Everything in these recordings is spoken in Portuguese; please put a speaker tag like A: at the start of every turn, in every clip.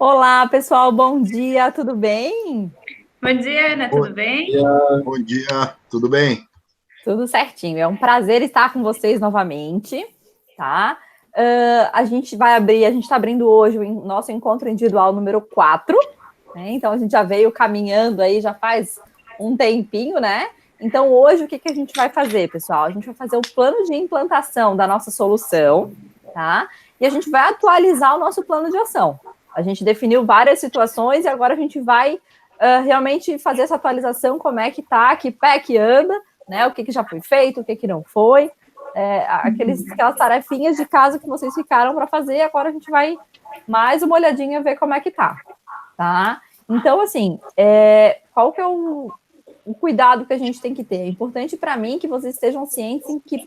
A: Olá, pessoal, bom dia, tudo bem?
B: Bom dia, Ana,
C: Bom
B: tudo bem?
C: dia, bom dia, tudo bem?
A: Tudo certinho, é um prazer estar com vocês novamente, tá? A gente está abrindo hoje o nosso encontro individual número 4, né? Então a gente já veio caminhando aí, já faz um tempinho, né? Então hoje o que a gente vai fazer, pessoal? A gente vai fazer o plano de implantação da nossa solução, tá? E a gente vai atualizar o nosso plano de ação. A gente definiu várias situações e agora a gente vai realmente fazer essa atualização, como é que tá, que pé que anda, né? O que já foi feito, o que não foi, aquelas tarefinhas de casa que vocês ficaram para fazer, agora a gente vai mais uma olhadinha ver como é que tá? Então, assim, qual que é o cuidado que a gente tem que ter? É importante para mim que vocês estejam cientes em que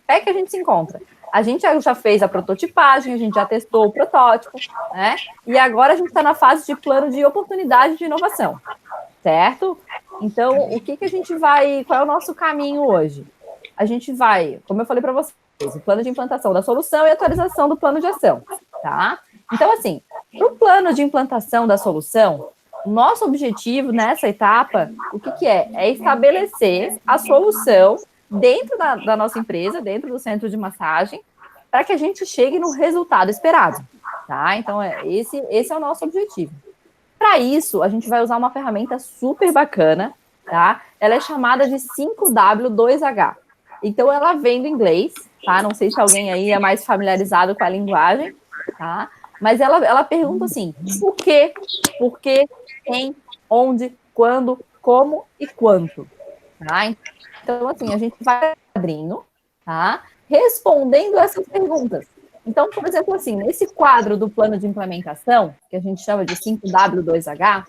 A: pé que a gente se encontra. A gente já fez a prototipagem, a gente já testou o protótipo, né? E agora a gente está na fase de plano de oportunidade de inovação, certo? Então, o que a gente vai... Qual é o nosso caminho hoje? A gente vai, como eu falei para vocês, o plano de implantação da solução e atualização do plano de ação, tá? Então, assim, para o plano de implantação da solução, o nosso objetivo nessa etapa, o que é? É estabelecer a solução dentro da nossa empresa, dentro do centro de massagem, para que a gente chegue no resultado esperado, tá? Então, esse é o nosso objetivo. Para isso, a gente vai usar uma ferramenta super bacana, tá? Ela é chamada de 5W2H. Então, ela vem do inglês, tá? Não sei se alguém aí é mais familiarizado com a linguagem, tá? Mas ela pergunta assim, por quê, quem, onde, quando, como e quanto, tá? Então, assim, a gente vai quadrinho, tá? Respondendo essas perguntas. Então, por exemplo, assim, nesse quadro do plano de implementação, que a gente chama de 5W2H,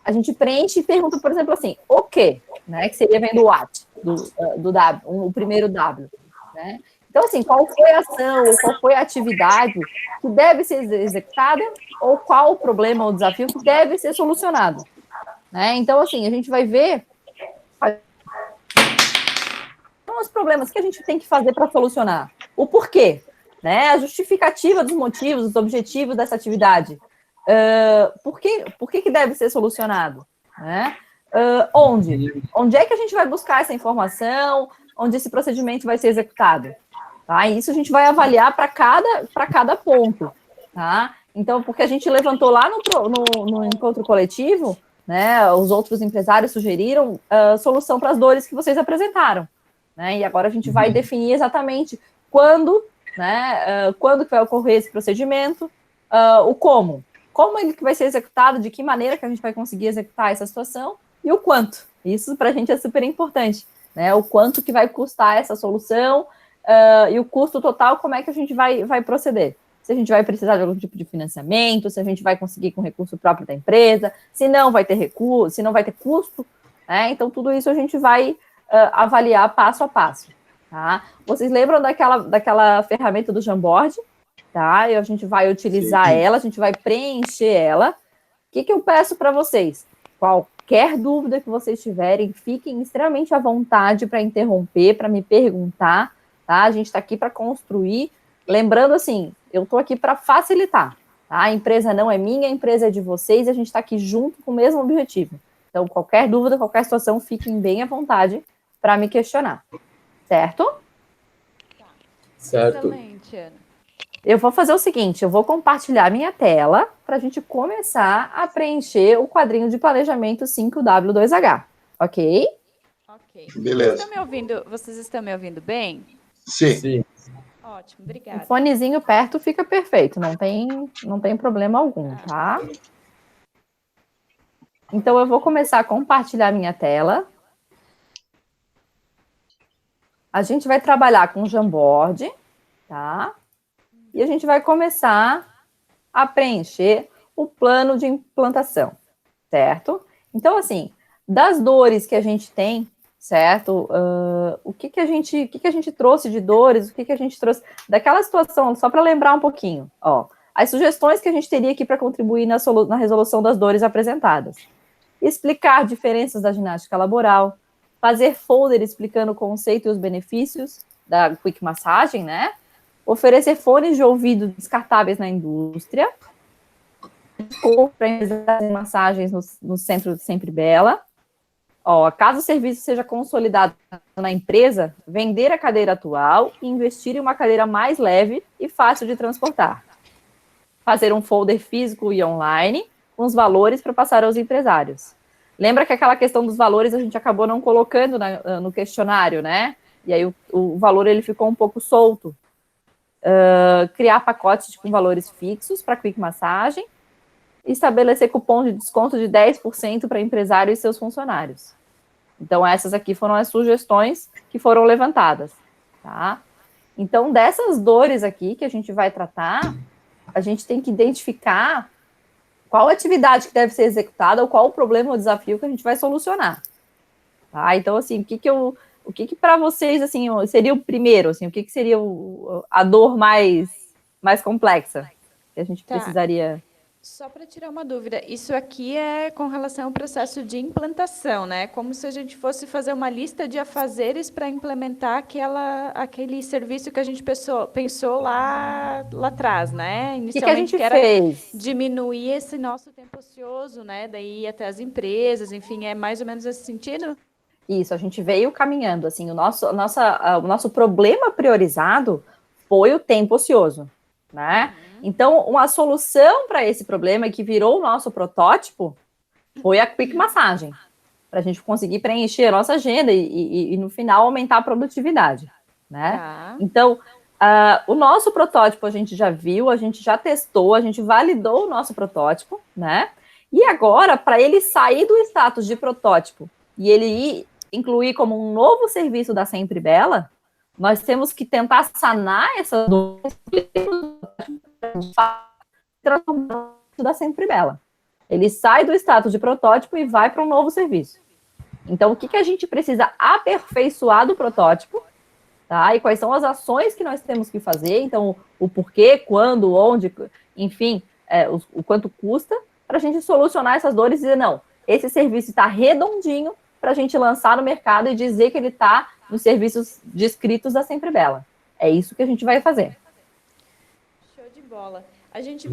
A: a gente preenche e pergunta, por exemplo, assim, o quê? Né? Que seria vendo o what, do W, o primeiro W, né? Então, assim, qual foi a ação ou qual foi a atividade que deve ser executada ou qual o problema ou desafio que deve ser solucionado, né? Então, assim, a gente vai ver os problemas que a gente tem que fazer para solucionar, o porquê, né? A justificativa dos motivos, dos objetivos dessa atividade. Por que deve ser solucionado? Né? Onde é que a gente vai buscar essa informação? Onde esse procedimento vai ser executado? Tá? E isso a gente vai avaliar para cada ponto. Tá? Então, porque a gente levantou lá no encontro coletivo, né, os outros empresários sugeriram solução para as dores que vocês apresentaram. Né? E agora a gente vai definir exatamente quando, né, quando que vai ocorrer esse procedimento, o como ele vai ser executado, de que maneira que a gente vai conseguir executar essa situação e o quanto. Isso para a gente é super importante, né? O quanto que vai custar essa solução e o custo total, como é que a gente vai proceder. Se a gente vai precisar de algum tipo de financiamento, se a gente vai conseguir com recurso próprio da empresa, se não vai ter recurso, se não vai ter custo, né? Então tudo isso a gente vai avaliar passo a passo, tá? Vocês lembram daquela ferramenta do Jamboard? Tá? E a gente vai utilizar ela, a gente vai preencher ela. O que eu peço para vocês? Qualquer dúvida que vocês tiverem, fiquem extremamente à vontade para interromper, para me perguntar, tá? A gente está aqui para construir. Lembrando, assim, eu estou aqui para facilitar, tá? A empresa não é minha, a empresa é de vocês, e a gente está aqui junto com o mesmo objetivo. Então, qualquer dúvida, qualquer situação, fiquem bem à vontade para me questionar, certo?
D: Certo.
E: Excelente, Ana.
A: Eu vou fazer o seguinte, eu vou compartilhar minha tela para a gente começar a preencher o quadrinho de planejamento 5W2H, ok?
E: Ok.
C: Beleza.
E: Vocês estão me ouvindo bem?
C: Sim.
E: Ótimo,
A: O
E: obrigada.
A: fonezinho perto fica perfeito, não tem problema algum, tá? Então, eu vou começar a compartilhar minha tela. A gente vai trabalhar com o Jamboard, tá? E a gente vai começar a preencher o plano de implantação, certo? Então, assim, das dores que a gente tem, certo? O que a gente trouxe de dores, o que a gente trouxe daquela situação, só para lembrar um pouquinho, ó. As sugestões que a gente teria aqui para contribuir na resolução das dores apresentadas. Explicar diferenças da ginástica laboral, fazer folder explicando o conceito e os benefícios da Quick Massagem, né? Oferecer fones de ouvido descartáveis na indústria, Para massagens no centro de Sempre Bela. Ó, caso o serviço seja consolidado na empresa, vender a cadeira atual e investir em uma cadeira mais leve e fácil de transportar. Fazer um folder físico e online com os valores para passar aos empresários. Lembra que aquela questão dos valores a gente acabou não colocando no questionário, né? E aí o valor ele ficou um pouco solto. Criar pacotes com valores fixos para Quick Massagem. Estabelecer cupom de desconto de 10% para empresário e seus funcionários. Então, essas aqui foram as sugestões que foram levantadas, tá? Então, dessas dores aqui que a gente vai tratar, a gente tem que identificar qual atividade que deve ser executada ou qual o problema ou desafio que a gente vai solucionar, tá? Então, assim, o que para vocês, assim, seria o primeiro, assim, o que seria a dor mais complexa que a gente precisaria...
E: Só para tirar uma dúvida, isso aqui é com relação ao processo de implantação, né? Como se a gente fosse fazer uma lista de afazeres para implementar aquele serviço que a gente pensou lá atrás, né? Inicialmente,
A: que a gente fez?
E: Diminuir esse nosso tempo ocioso, né? Daí ir até as empresas, enfim, é mais ou menos esse sentido?
A: Isso, a gente veio caminhando, assim, o nosso problema priorizado foi o tempo ocioso, né? Então, uma solução para esse problema que virou o nosso protótipo foi a Quick Massagem, para a gente conseguir preencher a nossa agenda e no final, aumentar a produtividade, né?
E: Tá.
A: Então, o nosso protótipo a gente já viu, a gente já testou, a gente validou o nosso protótipo, né? E agora, para ele sair do status de protótipo e ele incluir como um novo serviço da Sempre Bela, nós temos que tentar sanar essas dores da Sempre Bela. Ele sai do status de protótipo e vai para um novo serviço. Então, o que a gente precisa aperfeiçoar do protótipo, tá? E quais são as ações que nós temos que fazer, então, o porquê, quando, onde, enfim, o quanto custa, para a gente solucionar essas dores e dizer, não, esse serviço está redondinho para a gente lançar no mercado e dizer que ele está nos serviços descritos da Sempre Bela. É isso que a gente vai fazer.
E: Show de bola. A gente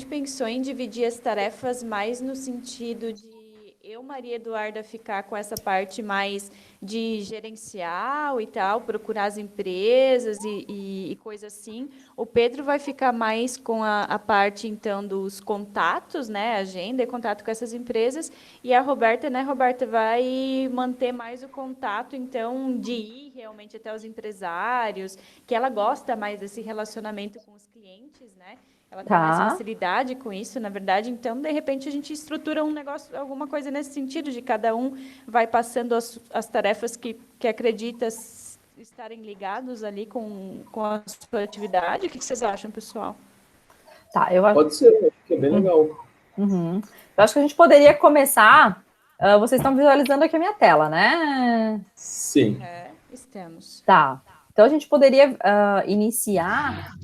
E: pensou em dividir as tarefas mais no sentido de eu, Maria Eduarda, ficar com essa parte mais de gerencial e tal, procurar as empresas e coisa assim. O Pedro vai ficar mais com a parte, então, dos contatos, né, agenda e contato com essas empresas. E a Roberta, né, Roberta, vai manter mais o contato, então, de ir realmente até os empresários, que ela gosta mais desse relacionamento com os clientes, né? Ela tem mais facilidade com isso, na verdade. Então, de repente, a gente estrutura um negócio, alguma coisa nesse sentido, de cada um vai passando as tarefas que acredita estarem ligados ali com a sua atividade. O que vocês acham, pessoal?
A: Tá, eu acho...
B: Pode ser, acho que é bem legal.
A: Uhum. Eu acho que a gente poderia começar... vocês estão visualizando aqui a minha tela, né?
B: Sim.
E: Estamos.
A: Tá. Então, a gente poderia iniciar...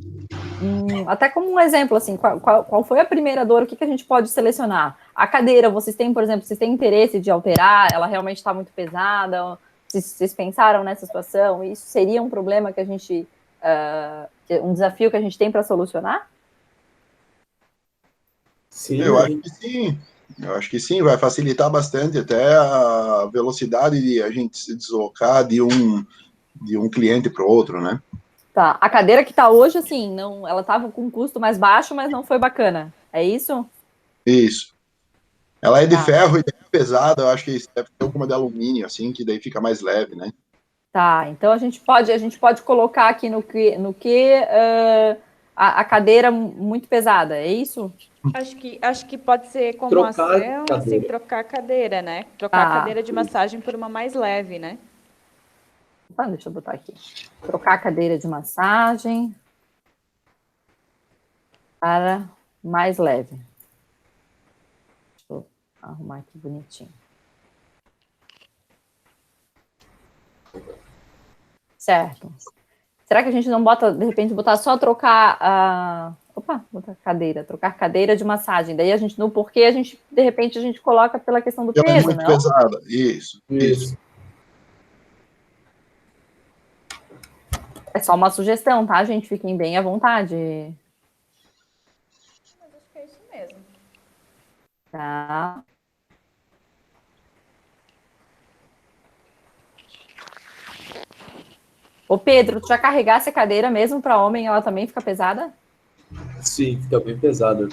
A: até como um exemplo, assim, qual foi a primeira dor, o que a gente pode selecionar? A cadeira, vocês têm, por exemplo, vocês têm interesse de alterar, ela realmente está muito pesada, vocês pensaram nessa situação, isso seria um problema que a gente, um desafio que a gente tem para solucionar?
B: Sim.
C: Eu acho que sim, vai facilitar bastante até a velocidade de a gente se deslocar de um cliente para o outro, né?
A: Tá, a cadeira que está hoje, assim, não, ela estava com um custo mais baixo, mas não foi bacana. É isso?
C: Isso. Ela é de ferro e é pesada, eu acho que deve ter alguma de alumínio, assim, que daí fica mais leve, né?
A: Tá, então a gente pode colocar aqui no que a cadeira muito pesada, é isso?
E: Acho que pode ser como
B: Trocar
E: ação,
B: a
E: assim,
B: cadeira.
E: trocar a cadeira, né? Trocar a cadeira de massagem por uma mais leve, né?
A: Deixa eu botar aqui. Trocar a cadeira de massagem para mais leve. Deixa eu arrumar aqui bonitinho. Certo. Será que a gente não bota, de repente, botar só trocar a... botar cadeira, trocar cadeira de massagem. Daí a gente, no porquê, a gente, de repente, a gente coloca pela questão do peso,
C: Ela é muito pesada, isso.
A: É só uma sugestão, tá, gente? Fiquem bem à vontade. Tá. Ô Pedro, tu já carregasse a cadeira mesmo para homem, ela também fica pesada?
B: Sim, fica bem pesada.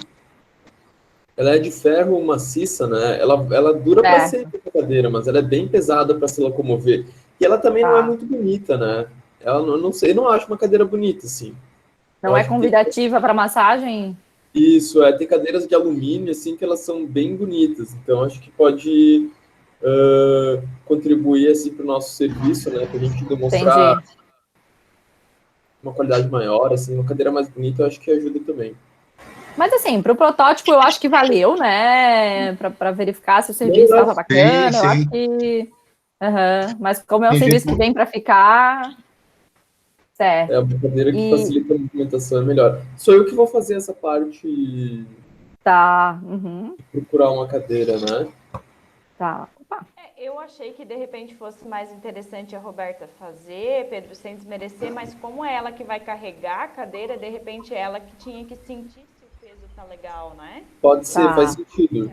B: Ela é de ferro maciça, né? Ela dura para
A: Certo.
B: sempre a cadeira, mas ela é bem pesada para se locomover. E ela também não é
A: Tá.
B: muito bonita, né? Ela não sei, eu não acho uma cadeira bonita, assim. Eu
A: Não é
B: acho que tem
A: convidativa para massagem?
B: isso, tem cadeiras de alumínio, assim, que elas são bem bonitas. Então, acho que pode contribuir, assim, para o nosso serviço, né? Para a gente demonstrar
A: Entendi.
B: uma qualidade maior, assim, uma cadeira mais bonita, eu acho que ajuda também.
A: Mas assim, para o protótipo eu acho que valeu, né? Para verificar se o serviço
B: Sim,
A: estava bacana, eu acho
C: sim.
A: que. Aham. Mas como é um
C: Tem
A: serviço
C: gente
A: que vem para ficar,
B: É
A: certo.
B: uma cadeira que
A: E
B: facilita a movimentação, é melhor. Sou eu que vou fazer essa parte de
A: tá. Uhum,
B: procurar uma cadeira, né?
A: tá. Opa.
E: Eu achei que de repente fosse mais interessante a Roberta fazer, Pedro, sem desmerecer, mas como é ela que vai carregar a cadeira, de repente é ela que tinha que sentir se o peso tá legal, né?
B: Pode ser, faz
A: Tá.
B: sentido.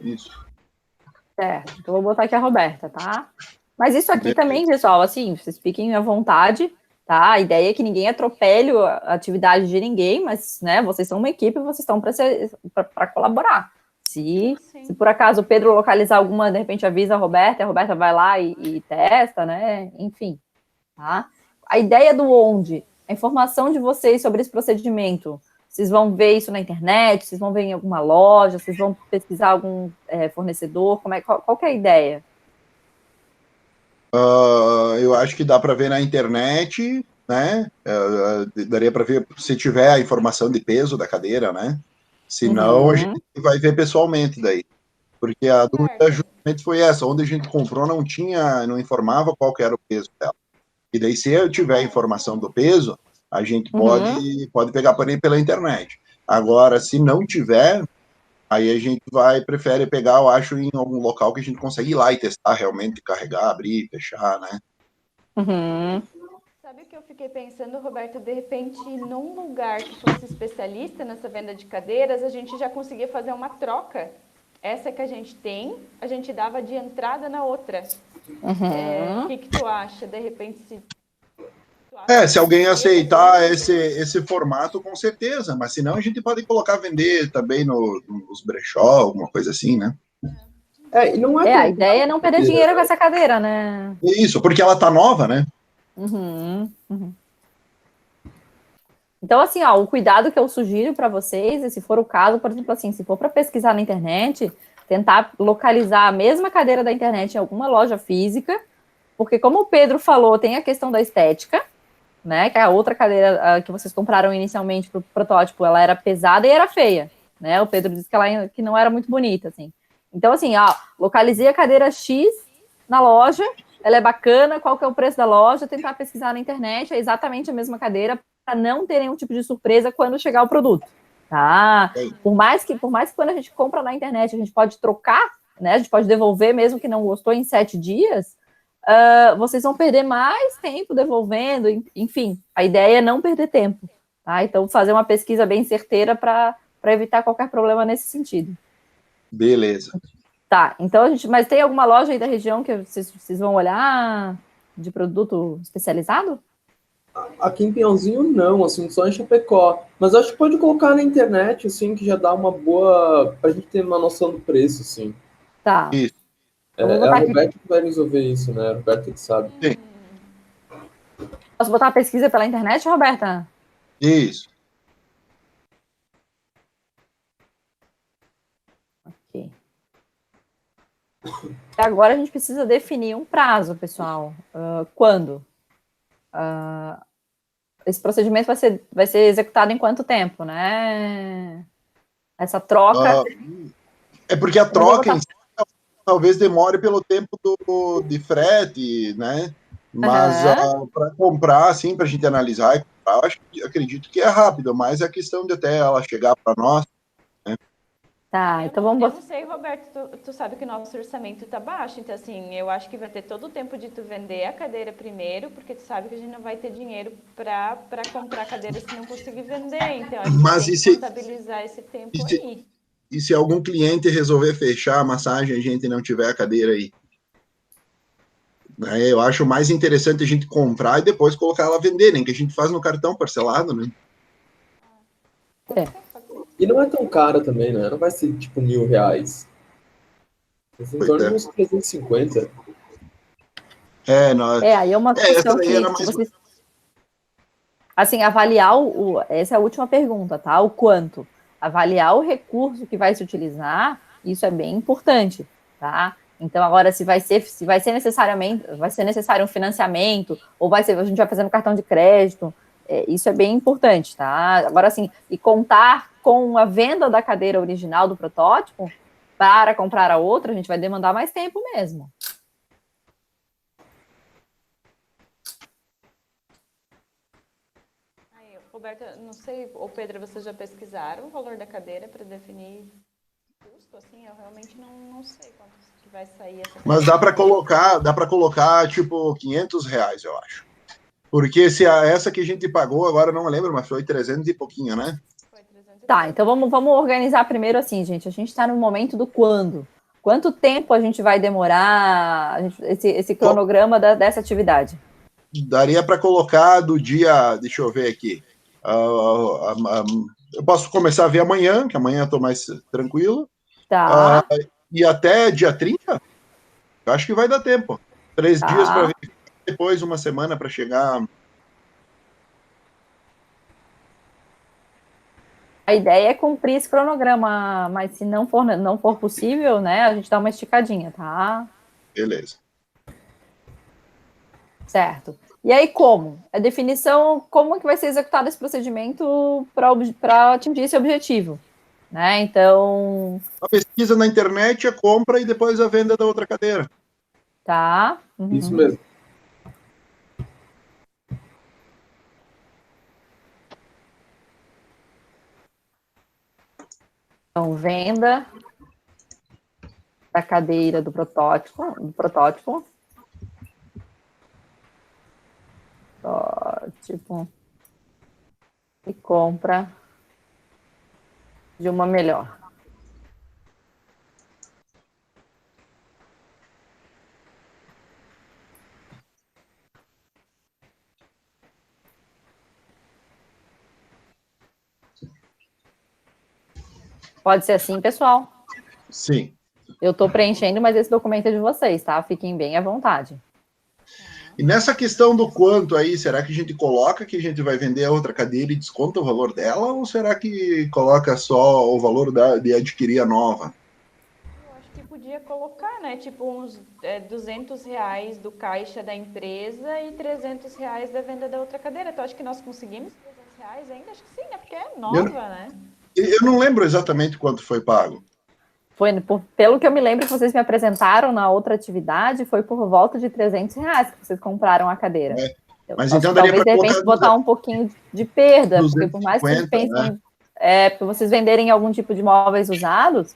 C: isso.
A: Certo. Então, vou botar aqui a Roberta, tá? Mas isso aqui
C: Beleza.
A: também, pessoal, assim, vocês fiquem à vontade, tá? A ideia é que ninguém atropele a atividade de ninguém, mas, né, vocês são uma equipe, vocês estão para colaborar. Se por acaso o Pedro localizar alguma, de repente avisa a Roberta vai lá e testa, né? Enfim, tá? A ideia do onde, a informação de vocês sobre esse procedimento, vocês vão ver isso na internet, vocês vão ver em alguma loja, vocês vão pesquisar algum fornecedor, qual que é a ideia?
C: Eu acho que dá para ver na internet, né? Daria para ver se tiver a informação de peso da cadeira, né? Se não, a gente
A: Uhum,
C: vai ver pessoalmente daí. Porque a dúvida
E: Roberta,
C: justamente foi essa, onde a gente comprou não informava qual que era o peso dela. E daí, se eu tiver a informação do peso, a gente
A: uhum.
C: pode pegar pela internet. Agora, se não tiver, aí a gente prefere pegar, eu acho, em algum local que a gente consegue ir lá e testar realmente, carregar, abrir, fechar, né?
A: Uhum.
E: sabe o que eu fiquei pensando, Roberta? De repente, num lugar que fosse especialista nessa venda de cadeiras, a gente já conseguia fazer uma troca. Essa que a gente tem, a gente dava de entrada na outra. O que tu acha? De repente, se tu acha que
C: Se alguém
E: poderia fazer
C: aceitar
E: isso?
C: esse formato, com certeza, mas senão a gente pode colocar vender também nos brechó, alguma coisa assim, né?
B: E não é
A: A
B: tão
A: ideia é não perder
B: cadeira,
A: dinheiro com
B: né?
A: essa cadeira, né?
C: Isso, porque ela tá nova, né?
A: Uhum, uhum. Então, assim, ó, o cuidado que eu sugiro para vocês, se for o caso, por exemplo, assim, se for para pesquisar na internet, tentar localizar a mesma cadeira da internet em alguma loja física, porque como o Pedro falou, tem a questão da estética, né? Que a outra cadeira que vocês compraram inicialmente para o protótipo, ela era pesada e era feia, né? O Pedro disse que ela que não era muito bonita, assim. Então, assim, ó, localizei a cadeira X na loja, ela é bacana, qual que é o preço da loja, tentar pesquisar na internet, é exatamente a mesma cadeira, para não ter nenhum tipo de surpresa quando chegar o produto, tá? Por mais que quando a gente compra na internet, a gente pode trocar, né? A gente pode devolver mesmo que não gostou em 7 dias, vocês vão perder mais tempo devolvendo, enfim, a ideia é não perder tempo, tá? Então, fazer uma pesquisa bem certeira para evitar qualquer problema nesse sentido.
C: Beleza.
A: Tá, então mas tem alguma loja aí da região que vocês vão olhar de produto especializado?
B: Aqui em Pinhalzinho não, assim, só em Chapecó. Mas acho que pode colocar na internet, assim, que já dá uma boa, pra gente ter uma noção do preço, assim.
A: Tá,
C: Isso,
A: então vou
B: É a
A: botar aqui.
B: Roberta que vai resolver isso, né? A Roberta que sabe.
C: sim,
A: Posso botar a pesquisa pela internet, Roberta?
C: isso.
A: Ok. Agora a gente precisa definir um prazo, pessoal. Quando? Esse procedimento vai ser executado em quanto tempo, né? Essa troca.
C: É porque a
A: Eu não vou
C: troca
A: botar.
C: em si talvez demore pelo tempo de frete, né? Mas
A: Aham.
C: para comprar, assim, para a gente analisar e comprar, acredito que é rápido, mas é questão de até ela chegar para nós, né?
A: Tá, então vamos
E: Eu
A: botar.
E: não sei, Roberto, tu sabe que o nosso orçamento tá baixo, então assim, eu acho que vai ter todo o tempo de tu vender a cadeira primeiro, porque tu sabe que a gente não vai ter dinheiro para comprar cadeira se não conseguir vender, então a gente
C: Mas
E: tem que contabilizar esse tempo aí.
C: E se algum cliente resolver fechar a massagem e a gente não tiver a cadeira aí? Eu acho mais interessante a gente comprar e depois colocar ela a vender, nem que a gente faz no cartão parcelado, né?
B: E não é tão cara também, né? Não vai ser tipo R$ 1.000. Em torno de uns 350.
A: Aí é uma questão que vocês... Assim, avaliar essa é a última pergunta, tá? O quanto? Avaliar o recurso que vai se utilizar, isso é bem importante, tá? Então, agora, se vai ser necessário um financiamento, ou a gente vai fazer no cartão de crédito, isso é bem importante, tá? Agora, assim, e contar com a venda da cadeira original do protótipo para comprar a outra, a gente vai demandar mais tempo mesmo.
E: Roberta, não sei, ou Pedro, vocês já pesquisaram o valor da cadeira para definir custo? Assim, eu realmente não sei quanto que vai sair essa cadeira.
C: Mas dá para colocar tipo R$ 500, eu acho. Porque se essa que a gente pagou, agora não lembro, mas foi 300 e pouquinho, né?
E: Foi 300.
A: Tá, então vamos organizar primeiro assim, gente. A gente está no momento do quando. Quanto tempo a gente vai demorar esse cronograma dessa atividade?
C: Daria para colocar do dia, deixa eu ver aqui. Eu posso começar a ver amanhã, que amanhã eu estou mais tranquilo.
A: Tá.
C: E até dia 30? Eu acho que vai dar tempo. 3 dias para ver, depois uma semana para chegar.
A: A ideia é cumprir esse cronograma, mas se não for possível, né, a gente dá uma esticadinha, tá?
C: Beleza.
A: Certo. E aí como? A definição, como que vai ser executado esse procedimento para atingir esse objetivo, né? Então...
C: A pesquisa na internet, a compra e depois a venda da outra cadeira.
A: Tá.
B: Isso mesmo.
A: Então, venda da cadeira do protótipo. E compra de uma melhor. Pode ser assim, pessoal?
C: Sim.
A: Eu estou preenchendo, mas esse documento é de vocês, tá? Fiquem bem à vontade.
C: E nessa questão do quanto aí, será que a gente coloca que a gente vai vender a outra cadeira e desconta o valor dela? Ou será que coloca só o valor de adquirir a nova?
E: Eu acho que podia colocar, né? Tipo uns R$ 200 do caixa da empresa e R$ 300 da venda da outra cadeira. Então, acho que nós conseguimos R$ 300 ainda? Acho que sim, né? Porque é nova, né?
C: Eu não lembro exatamente quanto foi pago.
A: Pelo que eu me lembro que vocês me apresentaram na outra atividade, foi por volta de R$ 300 que vocês compraram a cadeira.
C: Mas então daria para
A: talvez, de repente, botar um pouquinho de perda,
C: 250,
A: porque por mais que vocês pensem...
C: né?
A: Porque vocês venderem algum tipo de móveis usados,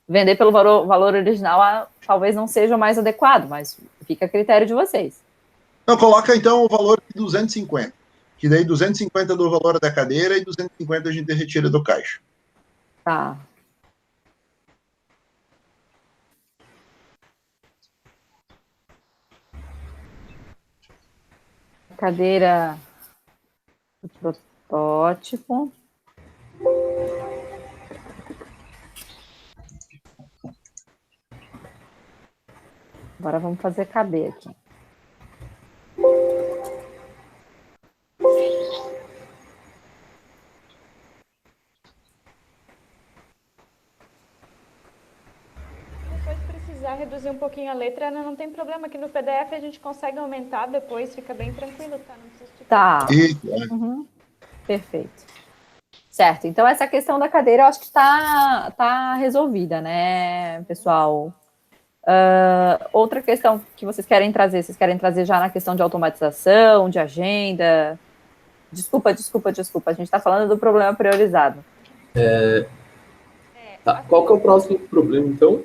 A: vender pelo valor original talvez não seja o mais adequado, mas fica a critério de vocês.
C: Não, coloca então o valor de 250, que daí 250 do valor da cadeira e 250 a gente retira do caixa.
A: Tá. Cadeira do protótipo. Agora vamos fazer caber aqui.
E: Depois precisar reduzir um pouquinho a letra, não tem problema, que no PDF a gente consegue aumentar depois, fica bem tranquilo, tá? Não precisa
A: Tá. Perfeito. Certo, então essa questão da cadeira eu acho que está resolvida, né, pessoal? Outra questão que vocês querem trazer já na questão de automatização, de agenda? Desculpa, a gente está falando do problema priorizado.
B: Tá. Qual que é o próximo problema, então?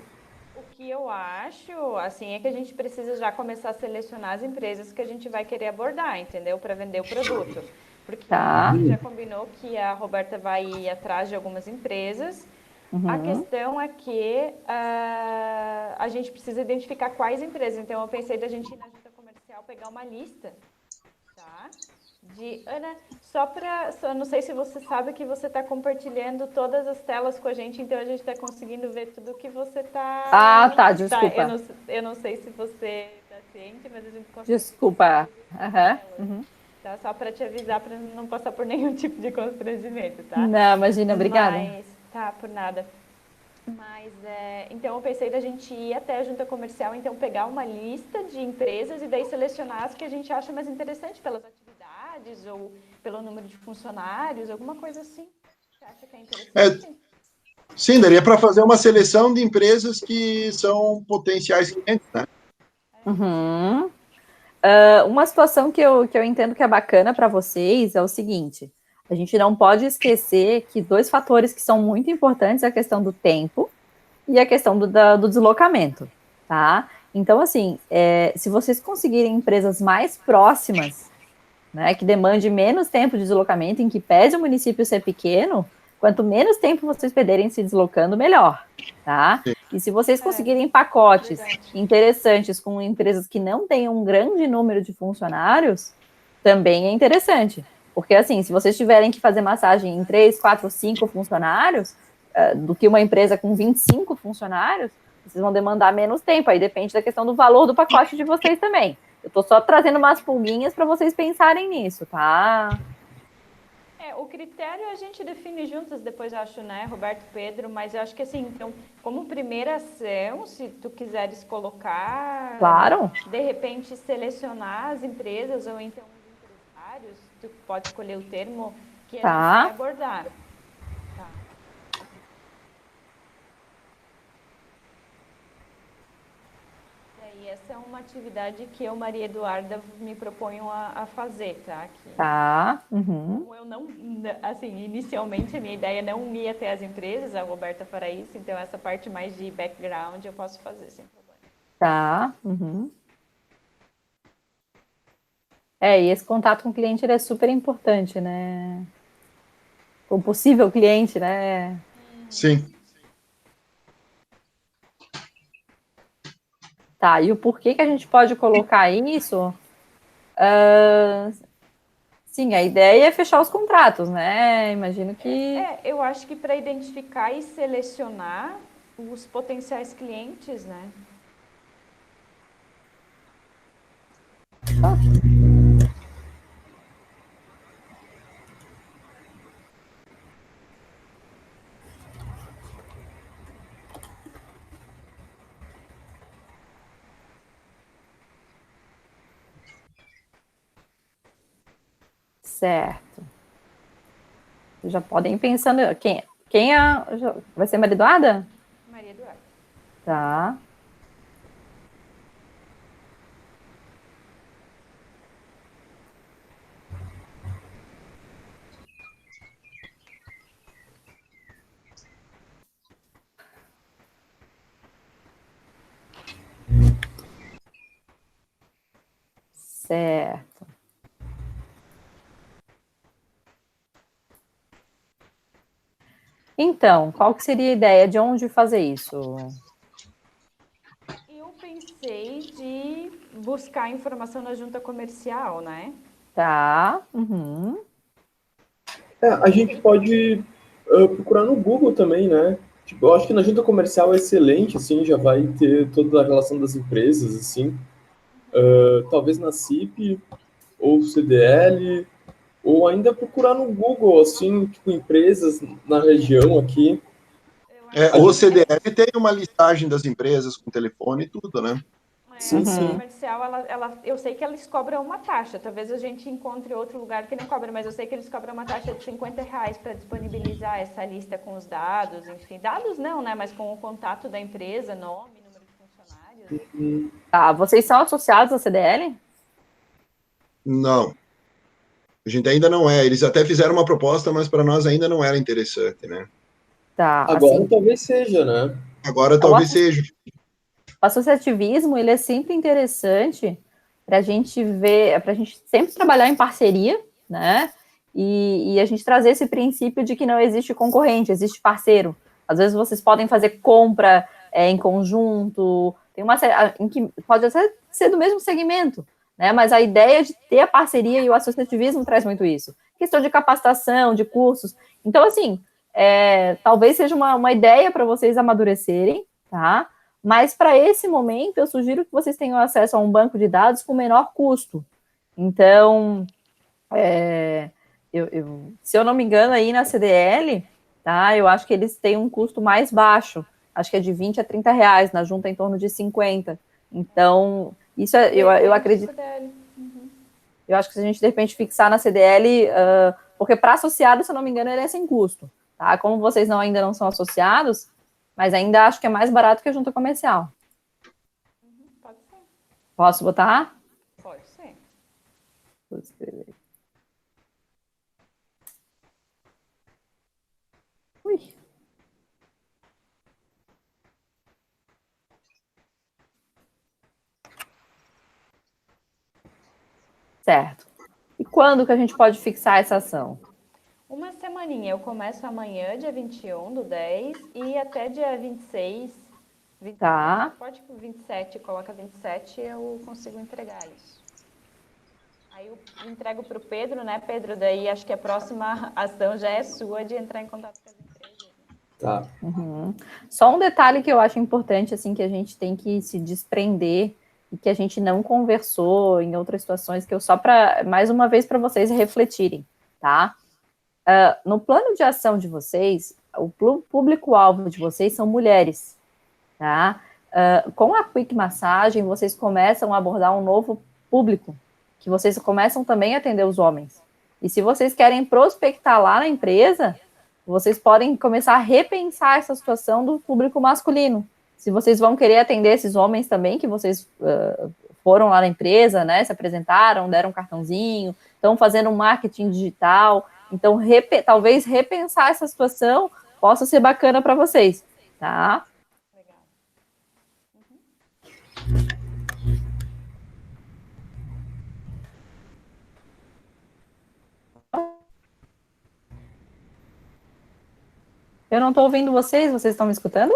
E: O que eu acho, assim, é que a gente precisa já começar a selecionar as empresas que a gente vai querer abordar, entendeu? Para vender o produto. Porque a gente já combinou que a Roberta vai ir atrás de algumas empresas.
A: Uhum.
E: A questão é que a gente precisa identificar quais empresas. Então, eu pensei da gente ir na junta comercial pegar uma lista, tá? Ana, não sei se você sabe que você está compartilhando todas as telas com a gente, então a gente está conseguindo ver tudo que você está...
A: Ah, tá, desculpa.
E: Eu não sei se você está ciente, mas a gente consegue...
A: Desculpa. Uhum.
E: Tá? Só para te avisar, para não passar por nenhum tipo de constrangimento, tá?
A: Não, imagina, obrigada.
E: Mas, tá, por nada. Mas, então eu pensei da gente ir até a junta comercial, então pegar uma lista de empresas e daí selecionar as que a gente acha mais interessante pelas atividades ou pelo número de funcionários, alguma coisa assim. Você acha que é interessante?
C: Sim, daria para fazer uma seleção de empresas que são potenciais clientes, né?
A: Uhum. Uma situação que eu entendo que é bacana para vocês é o seguinte: a gente não pode esquecer que 2 fatores que são muito importantes é a questão do tempo e a questão do deslocamento, tá? Então, assim, se vocês conseguirem empresas mais próximas, né, que demande menos tempo de deslocamento, em que pese o município ser pequeno, quanto menos tempo vocês perderem se deslocando, melhor, tá? E se vocês conseguirem pacotes interessantes com empresas que não tenham um grande número de funcionários, também é interessante. Porque, assim, se vocês tiverem que fazer massagem em 3, 4, 5 funcionários, do que uma empresa com 25 funcionários, vocês vão demandar menos tempo. Aí depende da questão do valor do pacote de vocês também. Eu estou só trazendo umas pulguinhas para vocês pensarem nisso, tá?
E: O critério a gente define juntos depois, acho, né, Roberto, Pedro, mas eu acho que assim, então, como primeira ação, se tu quiseres colocar,
A: claro,
E: de repente selecionar as empresas ou então os empresários, tu pode escolher o termo que a gente vai abordar. Tá. E essa é uma atividade que eu, Maria Eduarda, me proponho a fazer, tá?
A: Tá. Uhum.
E: Eu não, assim, inicialmente a minha ideia não ia até as empresas, a Roberta fará isso, então essa parte mais de background eu posso fazer sem problema.
A: Tá. Uhum. E esse contato com o cliente ele é super importante, né? Com o possível cliente, né?
C: Sim.
A: Tá, e o porquê que a gente pode colocar isso? Sim, a ideia é fechar os contratos, né? Imagino que...
E: eu acho que para identificar e selecionar os potenciais clientes, né?
A: Certo. Vocês já podem ir pensando... Quem vai ser Maria Eduarda?
E: Maria Eduarda.
A: Tá. Certo. Então, qual que seria a ideia de onde fazer isso?
E: Eu pensei de buscar informação na junta comercial, né?
A: Tá. Uhum.
B: A gente pode procurar no Google também, né? Tipo, eu acho que na junta comercial é excelente, assim, já vai ter toda a relação das empresas, assim. Talvez na CIP ou CDL, ou ainda procurar no Google, assim, tipo, empresas na região aqui.
C: O CDL tem uma listagem das empresas com telefone e tudo, né?
B: Sim, sim.
E: Comercial, eu sei que eles cobram uma taxa. Talvez a gente encontre outro lugar que não cobra, mas eu sei que eles cobram uma taxa de R$50 para disponibilizar essa lista com os dados, enfim. Dados não, né? Mas com o contato da empresa, nome, número de funcionários.
A: Tá, vocês são associados à CDL?
C: Não. A gente ainda não é. Eles até fizeram uma proposta, mas para nós ainda não era interessante, né?
A: Tá.
B: Agora
A: assim,
B: talvez seja, né?
C: Agora talvez seja.
A: O associativismo, ele é sempre interessante para a gente ver, para a gente sempre trabalhar em parceria, né? E a gente trazer esse princípio de que não existe concorrente, existe parceiro, Às vezes vocês podem fazer compra em conjunto, tem uma série em que pode até ser do mesmo segmento, né? Mas a ideia de ter a parceria e o associativismo traz muito isso. Questão de capacitação, de cursos. Então, assim, talvez seja uma ideia para vocês amadurecerem, tá? Mas para esse momento, eu sugiro que vocês tenham acesso a um banco de dados com menor custo. Então, se eu não me engano, aí na CDL, tá? Eu acho que eles têm um custo mais baixo. Acho que é de 20 a 30 reais, na junta em torno de 50. Então, isso eu acredito. Eu acho que se a gente, de repente, fixar na CDL, porque para associado, se eu não me engano, ele é sem custo. Tá? Como vocês ainda não são associados, mas ainda acho que é mais barato que a junta comercial.
E: Pode ser.
A: Posso botar?
E: Pode ser.
A: Vou escrever. Ui. Certo. E quando que a gente pode fixar essa ação?
E: Uma semaninha. Eu começo amanhã, dia 21/10, e até dia 26.
A: Tá.
E: Pode que 27, coloca 27, eu consigo entregar isso. Aí eu entrego para o Pedro, né, Pedro? Daí acho que a próxima ação já é sua de entrar em contato com as empresas. Né?
B: Tá.
A: Uhum. Só um detalhe que eu acho importante, assim, que a gente tem que se desprender e que a gente não conversou em outras situações, que eu só para, mais uma vez, para vocês refletirem, tá? No plano de ação de vocês, o público-alvo de vocês são mulheres, tá? Com a Quick Massagem, vocês começam a abordar um novo público, que vocês começam também a atender os homens. E se vocês querem prospectar lá na empresa, vocês podem começar a repensar essa situação do público masculino. Se vocês vão querer atender esses homens também, que vocês foram lá na empresa, né, se apresentaram, deram um cartãozinho, estão fazendo um marketing digital. Então, talvez repensar essa situação possa ser bacana para vocês, tá?
E: Legal.
A: Eu não estou ouvindo vocês estão me escutando?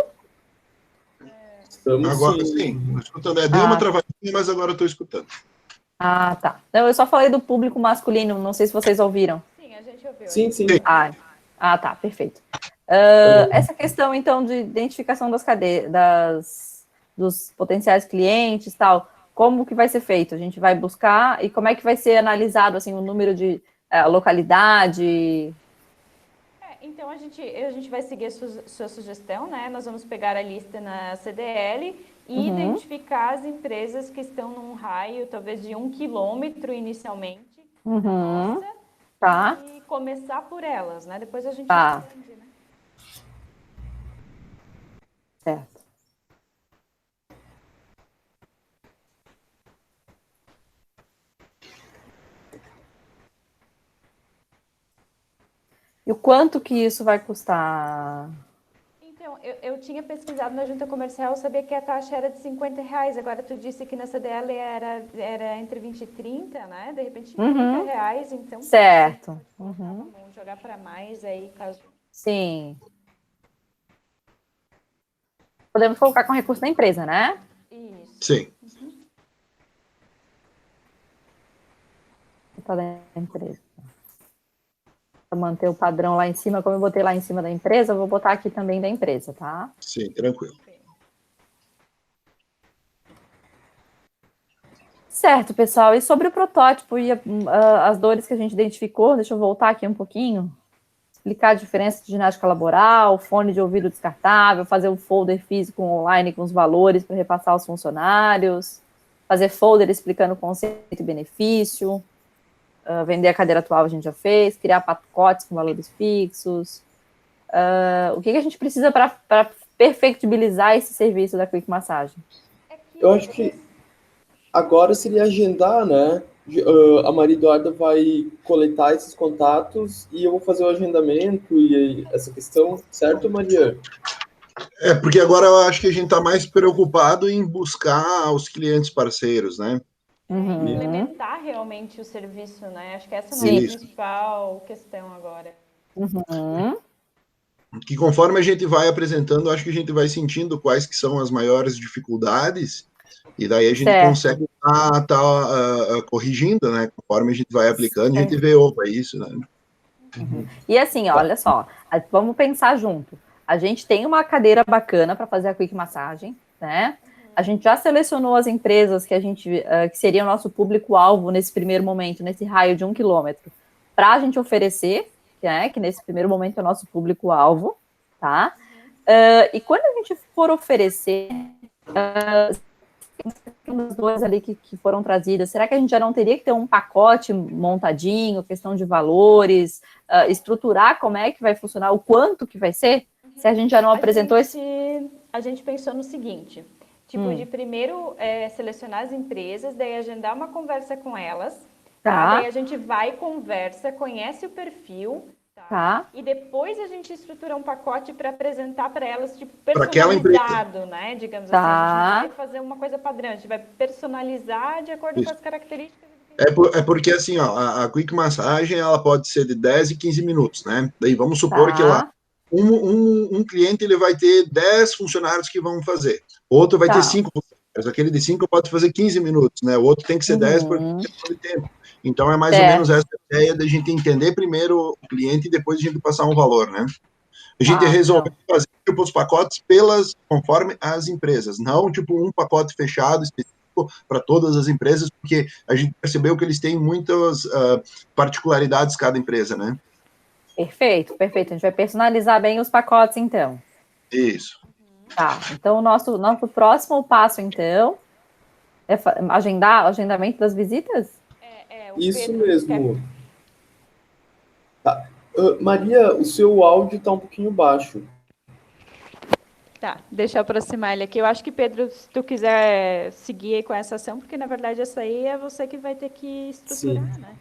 B: Estamos
C: Agora sim, escutando. Deu uma travadinha, mas agora eu estou escutando.
A: Ah, tá. Não, eu só falei do público masculino, não sei se vocês ouviram.
E: Sim, a gente ouviu.
B: Sim.
A: Tá, perfeito. Essa questão, então, de identificação dos potenciais clientes, tal, como que vai ser feito? A gente vai buscar e como é que vai ser analisado, assim, o número de localidade?
E: Então, a gente vai seguir a sua sugestão, né? Nós vamos pegar a lista na CDL e identificar as empresas que estão num raio, talvez de 1 quilômetro inicialmente, nossa,
A: Tá.
E: E começar por elas, né? Depois a gente entende, né?
A: Certo. E o quanto que isso vai custar?
E: Então, eu tinha pesquisado na junta comercial, sabia que a taxa era de 50 reais. Agora tu disse que na CDL era entre 20 e 30, né? De repente 30 reais, então...
A: Certo.
E: Vamos jogar para mais aí, caso...
A: Sim. Podemos colocar com recurso da empresa, né?
E: Isso.
C: Sim.
A: Da empresa. Para manter o padrão lá em cima, como eu botei lá em cima da empresa, eu vou botar aqui também da empresa, tá?
C: Sim, tranquilo.
A: Certo, pessoal. E sobre o protótipo e as dores que a gente identificou, deixa eu voltar aqui um pouquinho. Explicar a diferença de ginástica laboral, fone de ouvido descartável, fazer um folder físico online com os valores para repassar aos funcionários, fazer folder explicando o conceito e benefício, vender a cadeira atual a gente já fez, criar pacotes com valores fixos. O que a gente precisa para perfectibilizar esse serviço da Quick Massagem?
B: Eu acho que agora seria agendar, né? A Maria Eduarda vai coletar esses contatos e eu vou fazer o agendamento e essa questão, certo, Maria?
C: Porque agora eu acho que a gente está mais preocupado em buscar os clientes parceiros, né?
E: Implementar realmente o serviço, né? Acho que essa é a nossa principal questão agora.
C: que conforme a gente vai apresentando, acho que a gente vai sentindo quais que são as maiores dificuldades, e daí a gente
A: Certo.
C: consegue corrigindo, né? Conforme a gente vai aplicando, a gente vê, opa, é isso, né?
A: E assim, olha só, vamos pensar junto. A gente tem uma cadeira bacana para fazer a Quick Massagem, né? A gente já selecionou as empresas que a gente que seria o nosso público-alvo nesse primeiro momento, nesse raio de 1 quilômetro, para a gente oferecer, né? Que nesse primeiro momento é o nosso público-alvo, tá? E quando a gente for oferecer os dois ali que foram trazidas, será que a gente já não teria que ter um pacote montadinho, questão de valores, estruturar como é que vai funcionar, o quanto que vai ser? Se a gente já não apresentou esse...
E: A gente pensou no seguinte, tipo, de primeiro selecionar as empresas, daí agendar uma conversa com elas,
A: Tá.
E: Daí a gente vai, conversa, conhece o perfil,
A: Tá.
E: E depois a gente estrutura um pacote para apresentar para elas, tipo,
C: Pra aquela empresa.
E: personalizado, né? Digamos
A: Tá.
E: assim, a gente não vai fazer uma coisa padrão, a gente vai personalizar de acordo
C: Isso.
E: com as características.
C: É porque, assim, ó, a Quick Massagem, ela pode ser de 10 e 15 minutos, né? Daí vamos supor que lá um cliente ele vai ter 10 funcionários que vão fazer, outro vai ter 5 funcionários, aquele de 5 pode fazer 15 minutos, né? O outro tem que ser 10 por questão de tempo. Então é mais ou menos essa ideia da gente entender primeiro o cliente e depois a gente passar um valor, né? A gente resolveu fazer tipo, os pacotes conforme as empresas, não tipo um pacote fechado específico para todas as empresas, porque a gente percebeu que eles têm muitas particularidades cada empresa, né?
A: Perfeito. A gente vai personalizar bem os pacotes, então.
C: Isso.
A: Tá, então o nosso próximo passo, então, é agendamento das visitas?
B: Isso Pedro mesmo. Tá. Maria, o seu áudio está um pouquinho baixo.
E: Tá, deixa eu aproximar ele aqui. Eu acho que, Pedro, se tu quiser seguir aí com essa ação, porque, na verdade, essa aí é você que vai ter que estruturar, né?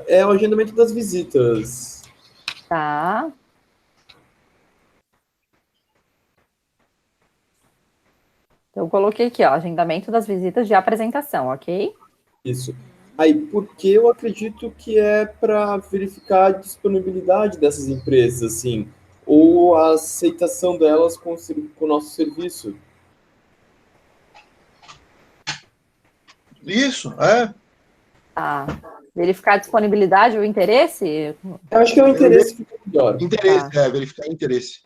B: É o agendamento das visitas.
A: Tá. Então, eu coloquei aqui, ó, agendamento das visitas de apresentação, ok?
B: Isso. Aí, porque eu acredito que é para verificar a disponibilidade dessas empresas, assim, ou a aceitação delas com o nosso serviço.
C: Isso, é.
A: Tá. Verificar a disponibilidade ou interesse?
B: Eu acho que é o interesse que fica melhor.
C: Interesse, verificar interesse.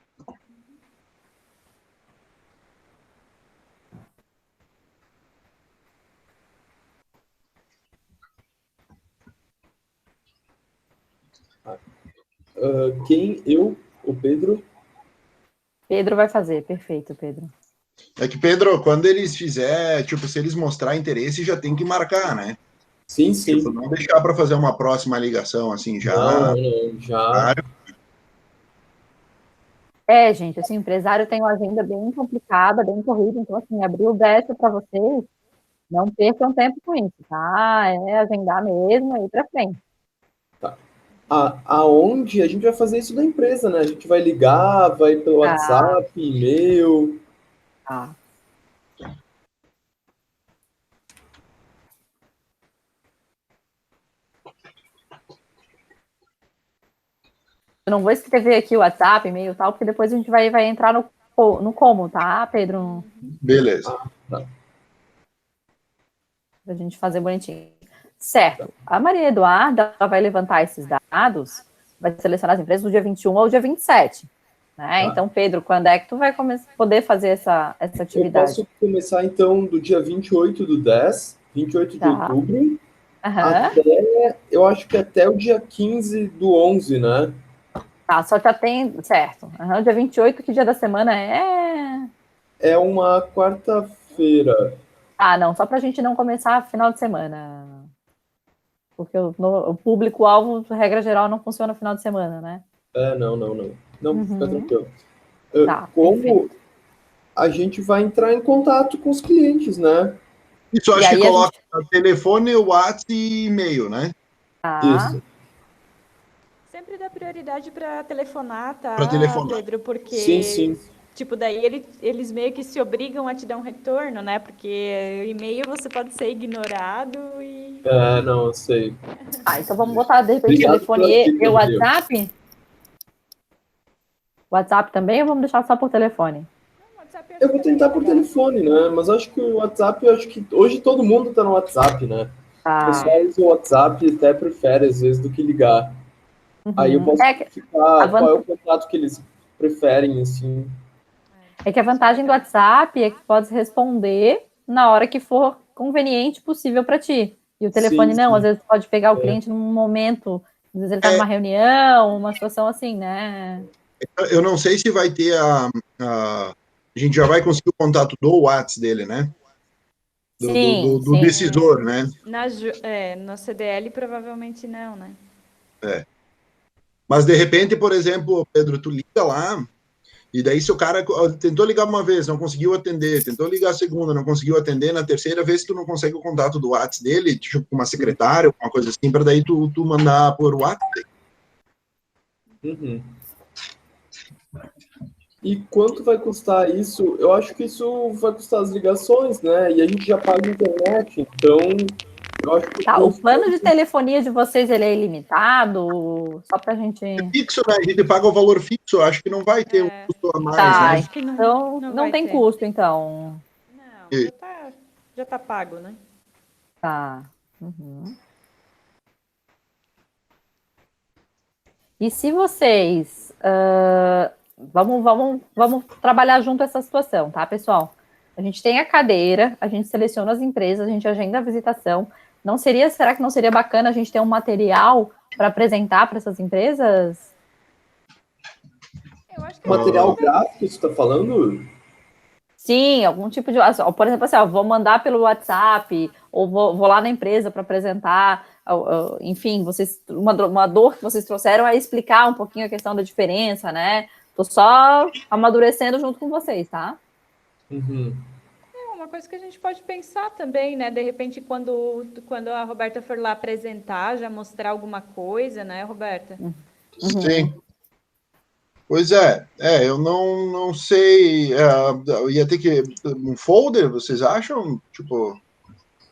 B: Quem? Eu? O Pedro?
A: Pedro vai fazer, perfeito, Pedro.
C: É que, Pedro, quando eles fizer, tipo, se eles mostrar interesse, já tem que marcar, né?
B: Sim, sim.
C: Tipo, não deixar para fazer uma próxima ligação, assim, já.
B: Não, já.
A: Gente, assim, o empresário tem uma agenda bem complicada, bem corrida, então, assim, abriu brecha para vocês, não percam tempo com isso, tá? É agendar mesmo e ir para frente.
B: Tá. Aonde a gente vai fazer isso da empresa, né? A gente vai ligar, vai pelo WhatsApp, e-mail.
A: Tá. Eu não vou escrever aqui o WhatsApp, e-mail e tal, porque depois a gente vai entrar no como, tá, Pedro?
C: Beleza.
A: Pra gente fazer bonitinho. Certo. A Maria Eduarda ela vai levantar esses dados, vai selecionar as empresas do dia 21 ao dia 27. Né? Então, Pedro, quando é que tu vai poder fazer essa atividade?
B: Eu posso começar, então, do dia 28 do 10, 28 de outubro, até, eu acho que até o dia 15 do 11, né?
A: Tá, só já tem, certo. Dia 28, que dia da semana é?
B: É uma quarta-feira.
A: Ah, não, só pra gente não começar final de semana. Porque o público-alvo, regra geral, não funciona no final de semana, né?
B: Não, fica tranquilo.
A: Perfeito.
B: A gente vai entrar em contato com os clientes, né?
C: Isso, acho que coloca telefone, WhatsApp e e-mail, né?
B: Isso.
E: Sempre dá prioridade para telefonar, tá, Pedro? Porque,
B: sim.
E: tipo, daí eles meio que se obrigam a te dar um retorno, né? Porque o e-mail você pode ser ignorado e...
B: Não, eu sei.
A: Então vamos botar, de repente, telefone e WhatsApp? WhatsApp também ou vamos deixar só por telefone?
B: Eu vou tentar por telefone, né? Mas acho que o WhatsApp, eu acho que hoje todo mundo tá no WhatsApp, né? O pessoal usa o WhatsApp e até prefere, às vezes, do que ligar. Aí eu posso verificar qual é o contato que eles preferem, assim.
A: É que a vantagem do WhatsApp é que pode responder na hora que for conveniente possível para ti. E o telefone não, às vezes pode pegar o cliente num momento, às vezes ele está numa reunião, uma situação assim, né?
C: Eu não sei se vai ter a gente já vai conseguir o contato do WhatsApp dele, né? Do decisor, né?
E: No CDL provavelmente não, né?
C: Mas de repente, por exemplo, Pedro, tu liga lá, e daí se o cara tentou ligar uma vez, não conseguiu atender, tentou ligar a segunda, não conseguiu atender, na terceira vez tu não consegue o contato do WhatsApp dele, tipo uma secretária, alguma coisa assim, para daí tu mandar por WhatsApp.
B: Uhum. E quanto vai custar isso? Eu acho que isso vai custar as ligações, né? E a gente já paga internet, então eu acho que...
A: o plano de telefonia de vocês, ele é ilimitado? Só pra gente...
C: É fixo, né? A gente paga o valor fixo, eu acho que não vai ter um custo a mais, né?
E: Acho que
A: não tem custo, então.
E: Não, já tá pago, né?
A: Tá. Uhum. E se vocês... Vamos trabalhar junto essa situação, tá, pessoal? A gente tem a cadeira, a gente seleciona as empresas, a gente agenda a visitação. Será que não seria bacana a gente ter um material para apresentar para essas empresas?
E: Eu acho que
B: material gráfico, você está falando?
A: Sim, algum tipo de... Por exemplo, assim, vou mandar pelo WhatsApp, ou vou lá na empresa para apresentar, enfim, uma dor que vocês trouxeram é explicar um pouquinho a questão da diferença, né? Tô só amadurecendo junto com vocês, tá?
B: Uhum.
E: Uma coisa que a gente pode pensar também, né? De repente, quando a Roberta for lá apresentar, já mostrar alguma coisa, né, Roberta?
A: Uhum.
C: Sim. Pois eu não sei, ia ter que um folder, vocês acham? Tipo...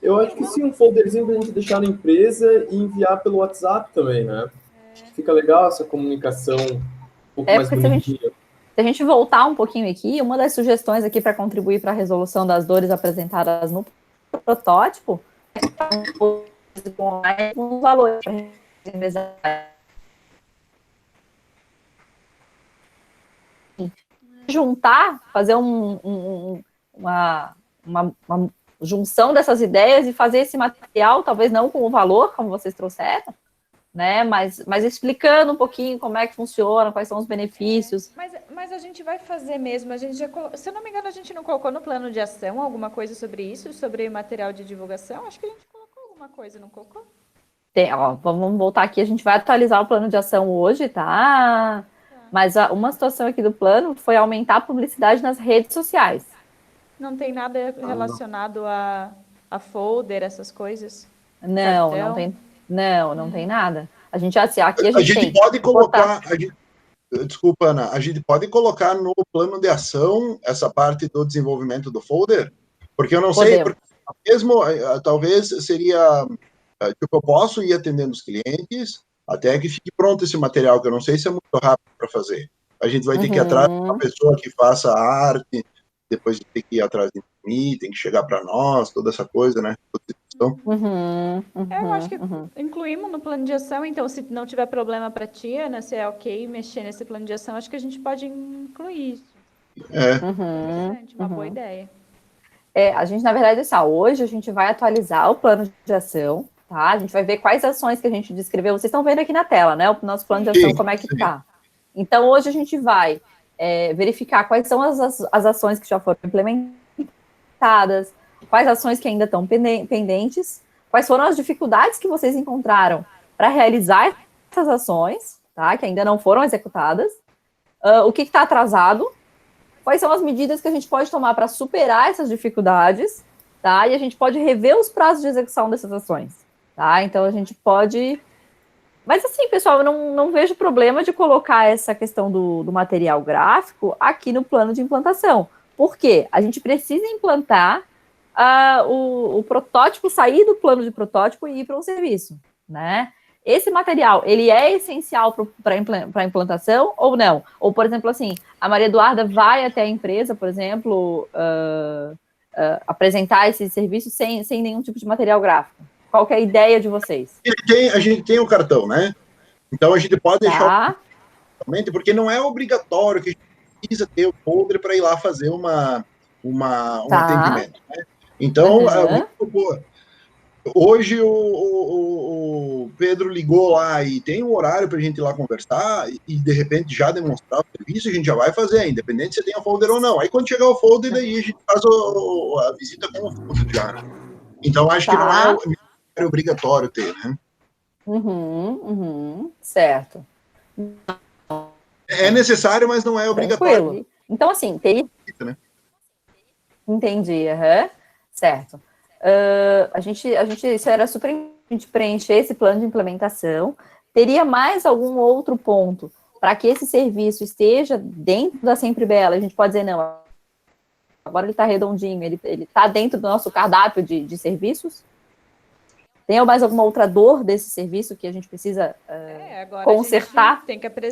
B: Eu acho que sim, um folderzinho pra gente deixar na empresa e enviar pelo WhatsApp também, né? Acho que fica legal essa comunicação um pouco mais bonitinha.
A: Se a gente voltar um pouquinho aqui, uma das sugestões aqui para contribuir para a resolução das dores apresentadas no protótipo é um valor juntar, fazer uma junção dessas ideias e fazer esse material, talvez não com o valor, como vocês trouxeram, né? Mas explicando um pouquinho como é que funciona, quais são os benefícios.
E: Mas a gente vai fazer mesmo, a gente já, se eu não me engano, a gente não colocou no plano de ação alguma coisa sobre isso, sobre material de divulgação? Acho que a gente colocou alguma coisa, não colocou?
A: Vamos voltar aqui, a gente vai atualizar o plano de ação hoje, tá? Mas uma situação aqui do plano foi aumentar a publicidade nas redes sociais.
E: Não tem nada relacionado a folder, essas coisas?
A: Não tem nada. A gente aqui
C: a gente pode colocar... Desculpa, Ana, a gente pode colocar no plano de ação essa parte do desenvolvimento do folder? Porque eu não sei, mesmo talvez seria... Tipo, eu posso ir atendendo os clientes até que fique pronto esse material, que eu não sei se é muito rápido para fazer. A gente vai ter que ir atrás de uma pessoa que faça a arte, depois ter que ir atrás de mim, tem que chegar para nós, toda essa coisa, né?
E: Eu acho que incluímos no plano de ação, então se não tiver problema para ti, Ana, se é ok mexer nesse plano de ação, acho que a gente pode incluir isso. Uma boa ideia.
A: A gente, na verdade, hoje a gente vai atualizar o plano de ação, tá? A gente vai ver quais ações que a gente descreveu. Vocês estão vendo aqui na tela, né? O nosso plano de ação, como é que tá. Então, hoje a gente vai verificar quais são as ações que já foram implementadas, quais ações que ainda estão pendentes, quais foram as dificuldades que vocês encontraram para realizar essas ações, tá? Que ainda não foram executadas, o que está atrasado, quais são as medidas que a gente pode tomar para superar essas dificuldades, tá? E a gente pode rever os prazos de execução dessas ações, tá? Então, a gente pode... Mas, assim, pessoal, eu não vejo problema de colocar essa questão do material gráfico aqui no plano de implantação. Por quê? A gente precisa implantar o protótipo, sair do plano de protótipo e ir para um serviço, né? esse material, ele é essencial para a implantação ou não? Ou, por exemplo, assim, a Maria Eduarda vai até a empresa, por exemplo, apresentar esse serviço sem nenhum tipo de material gráfico. Qual que é a ideia de vocês?
C: A gente tem o cartão, né? Então, a gente pode deixar...
A: Tá.
C: Porque não é obrigatório que a gente precisa ter o folder para ir lá fazer um atendimento, né? Então, hoje o Pedro ligou lá e tem um horário para a gente ir lá conversar e, de repente, já demonstrar o serviço, a gente já vai fazer, independente se tem o folder ou não. Aí, quando chegar o folder, daí a gente faz a visita com o folder já. Então, acho que não é obrigatório ter, né?
A: Certo.
C: É necessário, mas não é obrigatório.
A: Tranquilo. Então, assim, teria...
C: Né?
A: Entendi, certo. Isso era super importante, a gente preencher esse plano de implementação. Teria mais algum outro ponto para que esse serviço esteja dentro da Sempre Bela? A gente pode dizer, não, agora ele está redondinho, ele está dentro do nosso cardápio de serviços? Tem mais alguma outra dor desse serviço que a gente precisa consertar?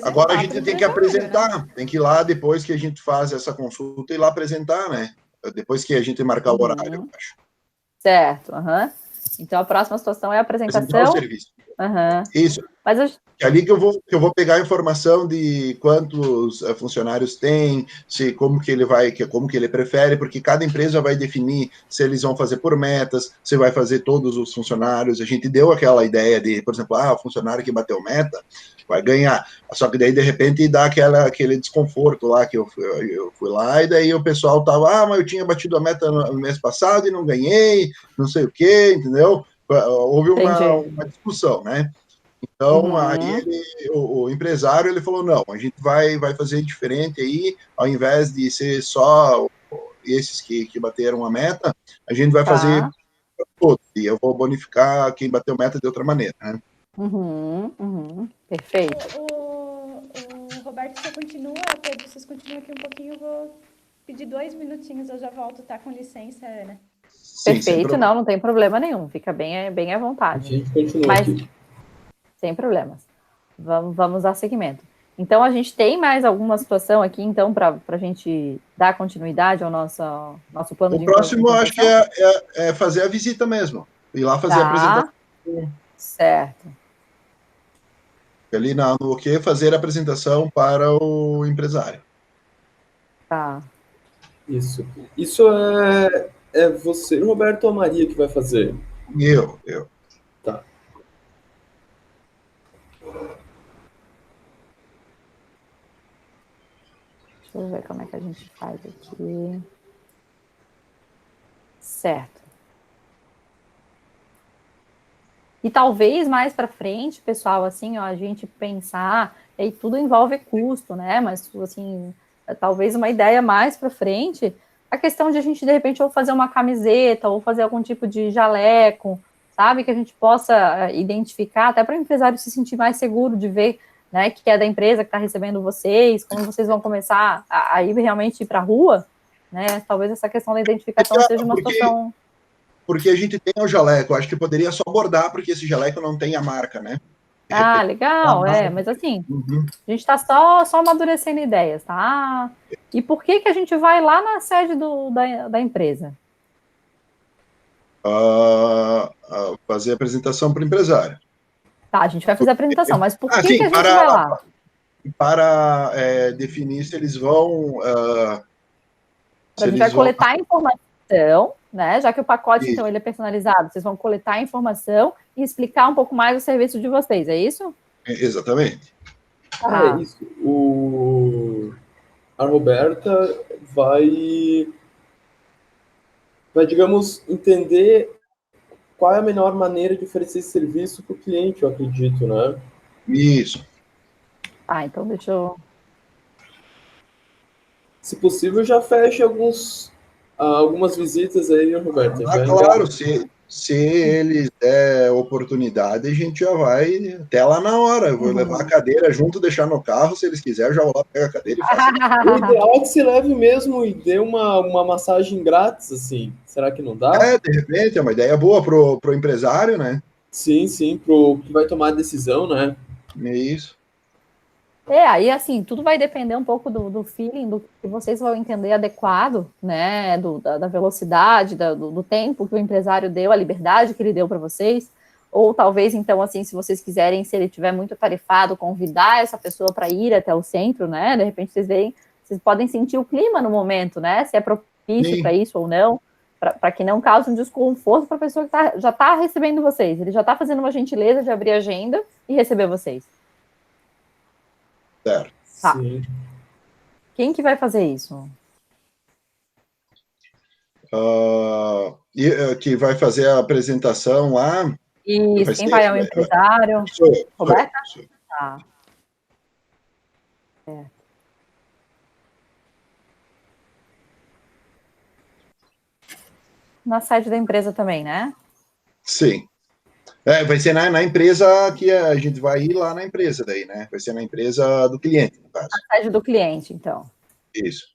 C: Agora a gente tem que apresentar, né? Tem que ir lá depois que a gente faz essa consulta e ir lá apresentar, né? Depois que a gente marcar o horário, eu acho.
A: Certo, Então a próxima situação é a apresentação.
C: Apresentar o serviço. Isso.
A: Mas
C: É ali que eu vou pegar a informação de quantos funcionários tem, como que ele prefere, porque cada empresa vai definir se eles vão fazer por metas, se vai fazer todos os funcionários. A gente deu aquela ideia de, por exemplo, o funcionário que bateu meta vai ganhar. Só que daí, de repente, dá aquele desconforto lá, que eu fui lá, e daí o pessoal tava, mas eu tinha batido a meta no mês passado e não ganhei, não sei o quê, entendeu? Houve uma discussão, né? Então, aí o empresário, ele falou, não, a gente vai fazer diferente aí, ao invés de ser só esses que bateram a meta, a gente vai fazer todos, e eu vou bonificar quem bateu meta de outra maneira, né?
A: Perfeito.
E: O Roberto, você continua, Pedro, vocês continuam aqui um pouquinho, eu vou pedir 2 minutinhos, eu já volto, tá? Com licença, Ana.
A: Sim, perfeito, não tem problema nenhum, fica bem à vontade.
B: A gente continua aqui.
A: Sem problemas. Vamos dar seguimento. Então, a gente tem mais alguma situação aqui, então, para a gente dar continuidade ao nosso plano de implementação?
C: O próximo, acho que é fazer a visita mesmo. Ir lá fazer a apresentação.
A: Certo.
C: Ali no que fazer a apresentação para o empresário.
A: Tá.
B: Isso é você, Roberto, ou a Maria que vai fazer?
C: Eu.
B: Tá.
A: Deixa eu ver como é que a gente faz aqui. Certo. E talvez mais para frente, pessoal, assim, a gente pensar, e aí tudo envolve custo, né? Mas, assim, talvez uma ideia mais para frente, a questão de a gente, de repente, ou fazer uma camiseta, ou fazer algum tipo de jaleco, sabe? Que a gente possa identificar, até para o empresário se sentir mais seguro de ver, né, que é da empresa que está recebendo vocês, como vocês vão começar a ir realmente para a rua, né? Talvez essa questão da identificação seja uma situação...
C: Porque a gente tem o jaleco, acho que poderia só bordar, porque esse jaleco não tem a marca, né?
A: Legal, mas assim, a gente está só amadurecendo ideias, tá? E por que a gente vai lá na sede da empresa?
C: Fazer a apresentação para o empresário.
A: Tá, a gente vai fazer a apresentação, mas por que a gente vai lá?
C: Para definir se eles vão...
A: A gente vai coletar informação, né? Já que o pacote, então, ele é personalizado, vocês vão coletar a informação e explicar um pouco mais o serviço de vocês, é isso?
C: Exatamente.
B: É isso. A Roberta vai, digamos, entender qual é a melhor maneira de oferecer esse serviço para o cliente, eu acredito, né?
C: Isso.
A: Então deixa eu...
B: Se possível, já feche algumas visitas aí, Roberto.
C: Claro, se eles der oportunidade, a gente já vai até lá na hora. Eu vou levar a cadeira junto, deixar no carro, se eles quiserem, já vou lá, pega a cadeira e faço.
B: O ideal é que se leve mesmo e dê uma massagem grátis, assim. Será que não dá?
C: De repente, é uma ideia boa pro empresário, né?
B: Sim, pro que vai tomar a decisão, né?
C: É isso.
A: Aí assim, tudo vai depender um pouco do feeling, do que vocês vão entender adequado, né? Da velocidade, do tempo que o empresário deu, a liberdade que ele deu para vocês. Ou talvez, então, assim, se vocês quiserem, se ele tiver muito tarifado, convidar essa pessoa para ir até o centro, né? De repente vocês podem sentir o clima no momento, né? Se é propício para isso ou não, para que não cause um desconforto para a pessoa que já está recebendo vocês. Ele já está fazendo uma gentileza de abrir a agenda e receber vocês.
C: Certo.
A: Tá.
B: Sim.
A: Quem que vai fazer isso?
C: Que vai fazer a apresentação lá.
A: Isso, quem vai é o empresário? Roberta? Tá. Na sede da empresa também, né?
C: Sim. Vai ser na empresa que a gente vai ir lá na empresa daí, né? Vai ser na empresa do cliente, no caso.
A: Na sede do cliente, então.
C: Isso.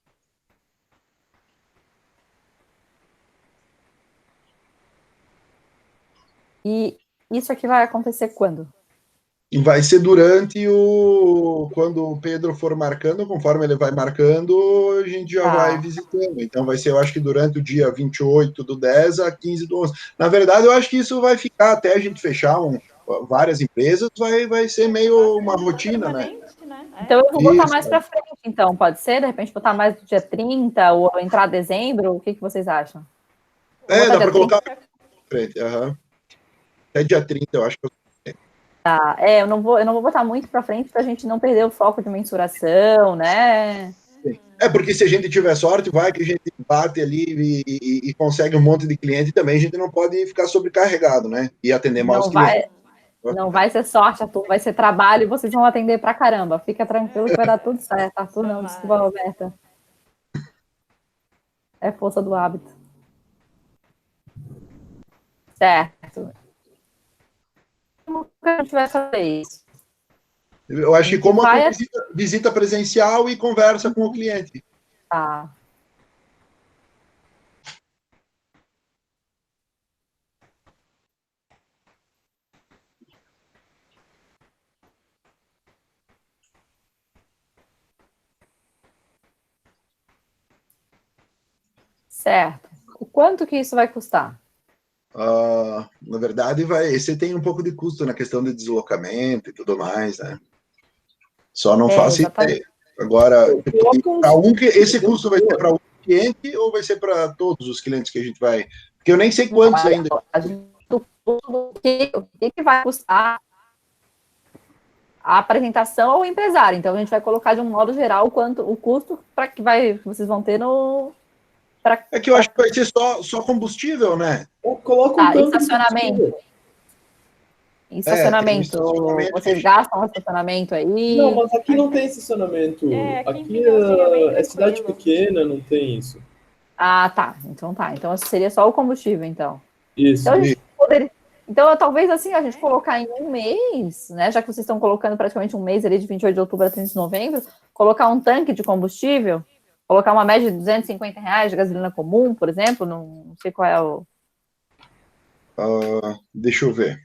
A: E isso aqui vai acontecer quando?
C: E vai ser quando o Pedro for marcando, conforme ele vai marcando, a gente já vai visitando. Então vai ser, eu acho que durante o dia 28 do 10 a 15 do 11. Na verdade, eu acho que isso vai ficar até a gente fechar várias empresas, vai ser meio uma rotina, né?
A: Então eu vou botar mais para frente, então, pode ser? De repente botar mais do dia 30 ou entrar dezembro? O que vocês acham?
C: Dá para colocar para frente. Até dia 30, eu acho que eu...
A: Tá, eu não vou botar muito para frente para a gente não perder o foco de mensuração, né?
C: Porque se a gente tiver sorte, vai que a gente bate ali e consegue um monte de cliente também, a gente não pode ficar sobrecarregado, né? E atender mal os clientes.
A: Não vai ser sorte, Arthur, vai ser trabalho e vocês vão atender pra caramba. Fica tranquilo que vai dar tudo certo. Arthur, não, desculpa, Roberta. É força do hábito. Certo. Como que a gente vai fazer isso?
C: Eu acho que como a visita presencial e conversa com o cliente.
A: Tá. Certo. O quanto que isso vai custar?
C: Na verdade, você tem um pouco de custo na questão de deslocamento e tudo mais, né? Só não faço ideia. Agora, esse custo vai ser para um cliente ou vai ser para todos os clientes que a gente vai? Porque eu nem sei quantos ainda.
A: O que vai custar a apresentação ao empresário? Então, a gente vai colocar de um modo geral o custo para que vocês vão ter no...
C: É que eu acho que vai ser só combustível, né?
B: Coloca um tanque
A: estacionamento. Estacionamento. Vocês gastam estacionamento aí?
B: Não, mas aqui não tem estacionamento. Aqui é cidade pequena, não tem isso.
A: Ah, tá. Então tá. Então seria só o combustível, então.
B: Isso.
A: Então, talvez assim, a gente colocar em um mês, né? Já que vocês estão colocando praticamente um mês ali de 28 de outubro a 30 de novembro, colocar um tanque de combustível, colocar uma média de R$250 de gasolina comum, por exemplo, não sei qual é o...
C: Deixa eu ver.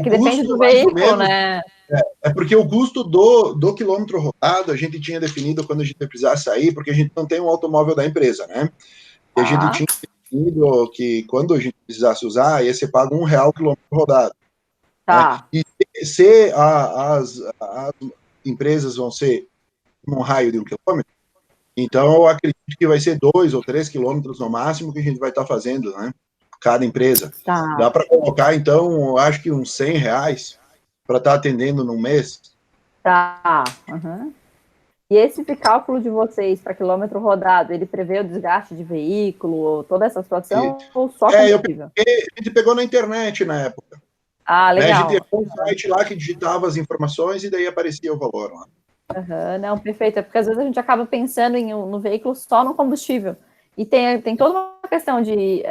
A: Que depende do veículo, né?
C: É porque o custo do quilômetro rodado a gente tinha definido quando a gente precisar sair, porque a gente não tem um automóvel da empresa, né? E a gente tinha definido que quando a gente precisasse usar, ia ser pago R$1 o quilômetro rodado.
A: Tá.
C: Né? E se as empresas vão ser num raio de 1 quilômetro, então eu acredito que vai ser 2 ou 3 quilômetros no máximo que a gente vai estar fazendo, né? Cada empresa.
A: Tá.
C: Dá para colocar, então, acho que uns R$100 para estar atendendo num mês.
A: Tá. E esse cálculo de vocês para quilômetro rodado, ele prevê o desgaste de veículo, toda essa situação, ou só combustível?
C: A gente pegou na internet na época.
A: Ah, legal.
C: A gente tinha um site lá que digitava as informações e daí aparecia o valor lá.
A: Não, perfeito. É porque às vezes a gente acaba pensando no veículo só no combustível. E tem toda uma questão de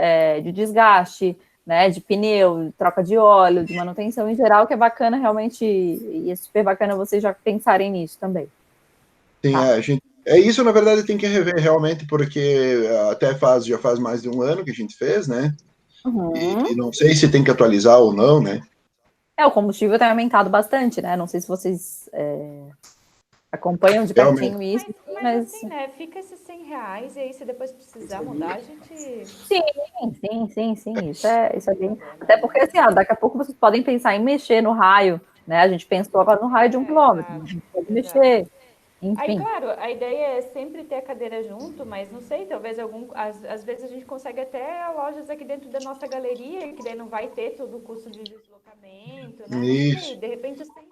A: desgaste, né, de pneu, troca de óleo, de manutenção em geral, que é bacana realmente, e é super bacana vocês já pensarem nisso também.
C: Sim, isso, na verdade, tem que rever realmente, porque já faz mais de um ano que a gente fez, né?
A: Uhum.
C: E não sei se tem que atualizar ou não, né?
A: O combustível tem aumentado bastante, né? Não sei se vocês acompanham de
C: Realmente.
A: pertinho isso,
E: Mas assim, né? Fica esses R$ 100 e aí se depois precisar mudar, a gente...
A: Sim. Isso é bem. Até porque, assim, daqui a pouco vocês podem pensar em mexer no raio, né? A gente pensou agora no raio de 1 quilômetro, a gente pode mexer,
E: Aí,
A: enfim.
E: claro, a ideia é sempre ter a cadeira junto, mas não sei, talvez às vezes a gente consegue até lojas aqui dentro da nossa galeria, que daí não vai ter todo o custo de deslocamento, né? Não sei,
C: Isso.
E: de repente os R$ 100,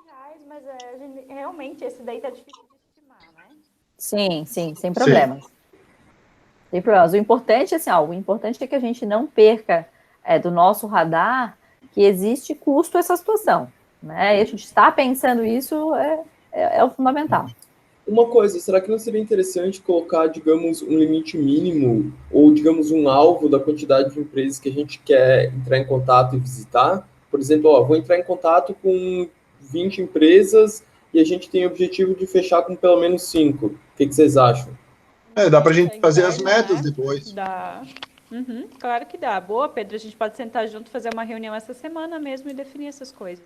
E: mas realmente esse daí tá difícil de estimar, né?
A: Sim, sem
C: Sim.
A: problemas. Sem problemas. O importante, assim, o importante é que a gente não perca do nosso radar que existe custo essa situação, né? E a gente está pensando isso é o fundamental.
B: Uma coisa, será que não seria interessante colocar, digamos, um limite mínimo ou, digamos, um alvo da quantidade de empresas que a gente quer entrar em contato e visitar? Por exemplo, vou entrar em contato com 20 empresas e a gente tem o objetivo de fechar com pelo menos 5. O que vocês acham?
C: Dá pra gente
E: Meta
C: fazer as
E: interna,
C: metas
E: né?
C: depois.
E: Dá. Uhum, claro que dá. Boa, Pedro, a gente pode sentar junto, fazer uma reunião essa semana mesmo e definir essas coisas.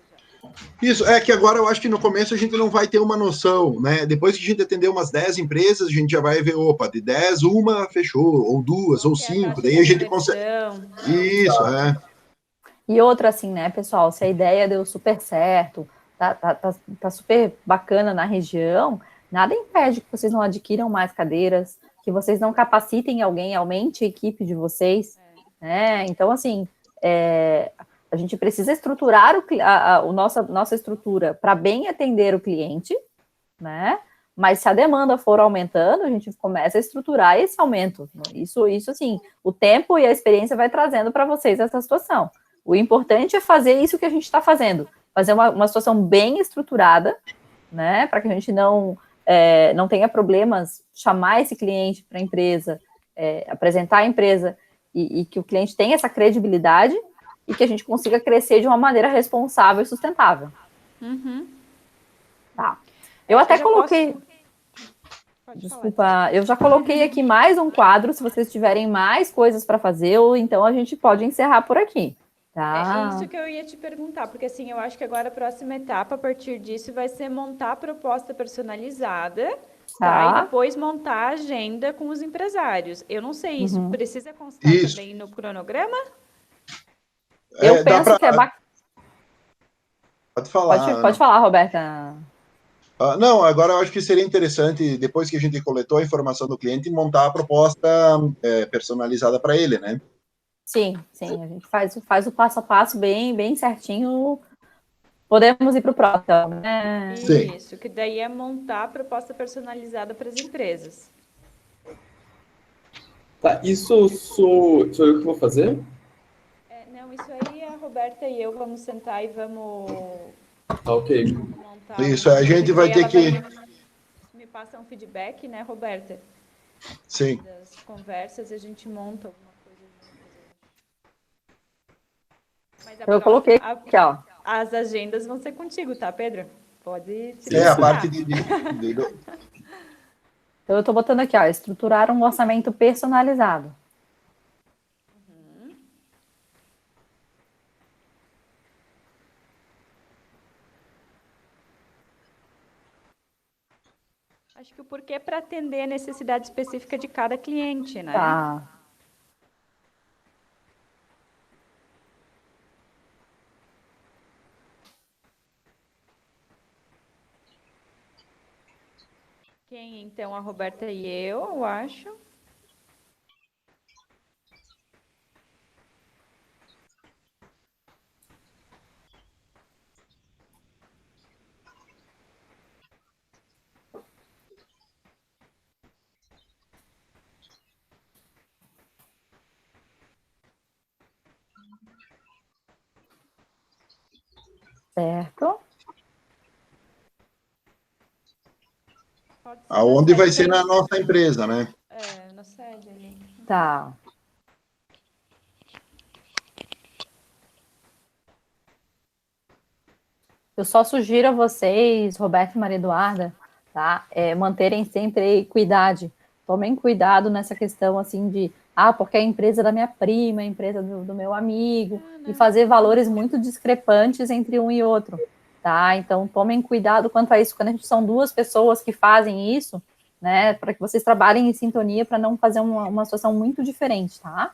C: Isso, é que agora eu acho que no começo a gente não vai ter uma noção, né? Depois que a gente atender umas 10 empresas, a gente já vai ver, opa, de 10, uma fechou, ou duas,
E: Qual
C: ou
E: que é a
C: 5,
E: taxa
C: daí
E: de
C: a gente consegue.
E: conversão?
C: Isso, é.
A: E outra, assim, né, pessoal, se a ideia deu super certo, tá super bacana na região, nada impede que vocês não adquiram mais cadeiras, que vocês não capacitem alguém, aumente a equipe de vocês, né? Então, assim, a gente precisa estruturar nossa estrutura para bem atender o cliente, né? Mas se a demanda for aumentando, a gente começa a estruturar esse aumento. Isso assim, o tempo e a experiência vai trazendo para vocês essa situação. O importante é fazer isso que a gente está fazendo, fazer uma situação bem estruturada, né? Para que a gente não tenha problemas, chamar esse cliente para a empresa, apresentar a empresa e que o cliente tenha essa credibilidade e que a gente consiga crescer de uma maneira responsável e sustentável.
E: Uhum.
A: Tá. Eu até coloquei. Desculpa, eu já coloquei aqui mais um quadro, se vocês tiverem mais coisas para fazer, ou então a gente pode encerrar por aqui, tá?
E: É isso que eu ia te perguntar, porque assim, eu acho que agora a próxima etapa, a partir disso, vai ser montar a proposta personalizada, tá? E depois montar a agenda com os empresários. Eu não sei, isso precisa constar também no cronograma?
A: Eu penso que é bacana.
C: Pode falar.
A: Pode falar, Roberta.
C: Não, agora eu acho que seria interessante, depois que a gente coletou a informação do cliente, montar a proposta personalizada para ele, né?
A: Sim, a gente faz o passo a passo bem certinho. Podemos ir para o próximo, né?
E: Isso, que daí é montar a proposta personalizada para as empresas.
B: Tá, isso sou eu que vou fazer?
E: Não, isso aí a Roberta e eu vamos sentar e vamos...
B: Tá, ok.
E: Montar
C: isso, a gente vai ter que...
E: Me passa um feedback, né, Roberta?
C: Sim.
E: Das conversas, a gente monta alguma coisa juntas.
A: Eu coloquei aqui, ó.
E: As agendas vão ser contigo, tá, Pedro? Pode se
C: a parte de...
A: Então, eu estou botando aqui, ó, estruturar um orçamento personalizado.
E: Acho que o porquê é para atender a necessidade específica de cada cliente, né?
A: Tá.
E: Quem, então? A Roberta e eu acho.
A: Certo.
C: Aonde vai ser na nossa empresa, né?
E: Na sede ali.
A: Tá. Eu só sugiro a vocês, Roberto e Maria Eduarda, tá? Manterem sempre equidade. Tomem cuidado nessa questão, assim, de Ah, porque é a empresa da minha prima, a empresa do meu amigo, e fazer valores muito discrepantes entre um e outro, tá? Então, tomem cuidado quanto a isso. Quando a gente são duas pessoas que fazem isso, né, para que vocês trabalhem em sintonia para não fazer uma situação muito diferente, tá?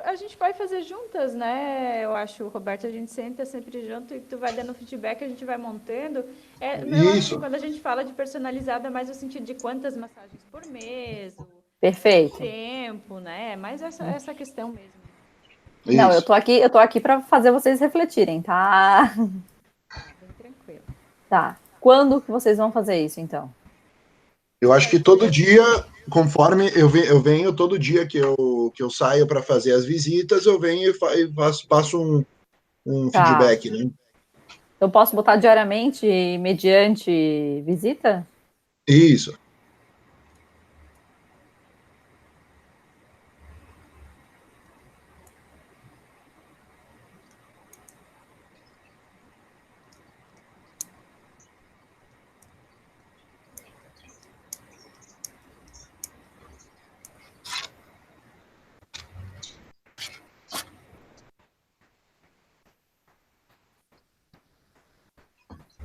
E: A gente vai fazer juntas, né? Eu acho, Roberto, a gente senta sempre junto e tu vai dando feedback, a gente vai montando. Eu acho que
C: Isso.
E: quando a gente fala de personalizado é mais no sentido de quantas massagens por mês, o
A: Perfeito.
E: tempo, né? Mais essa questão mesmo.
A: Não,
C: Isso.
A: eu tô aqui para fazer vocês refletirem, tá?
E: Bem tranquilo.
A: Tá. Quando que vocês vão fazer isso, então?
C: Eu acho que todo dia, conforme eu venho todo dia que eu saio para fazer as visitas, eu venho e passo um
A: Tá.
C: feedback, né?
A: Eu posso botar diariamente mediante visita?
C: Isso.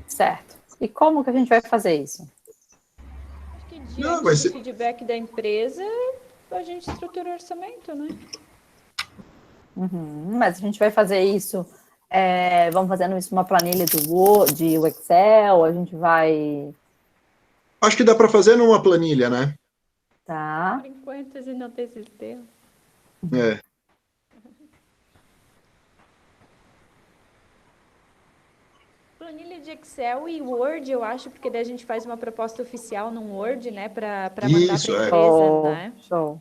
A: Certo. E como que a gente vai fazer isso?
E: Acho que
C: Não,
E: diante
C: vai
E: do
C: ser-
E: feedback da empresa, a gente estrutura o orçamento, né?
A: Mas a gente vai fazer isso, vamos fazendo isso numa planilha do Word, o Excel, a gente vai...
C: Acho que dá para fazer numa planilha, né?
A: Tá.
E: Por enquanto, a gente não tem sistema.
C: É.
E: Planilha de Excel e Word, eu acho, porque daí a gente faz uma proposta oficial num Word, né, para mandar
C: Isso,
E: para a
C: é.
E: empresa,
A: Show,
E: né?
A: show.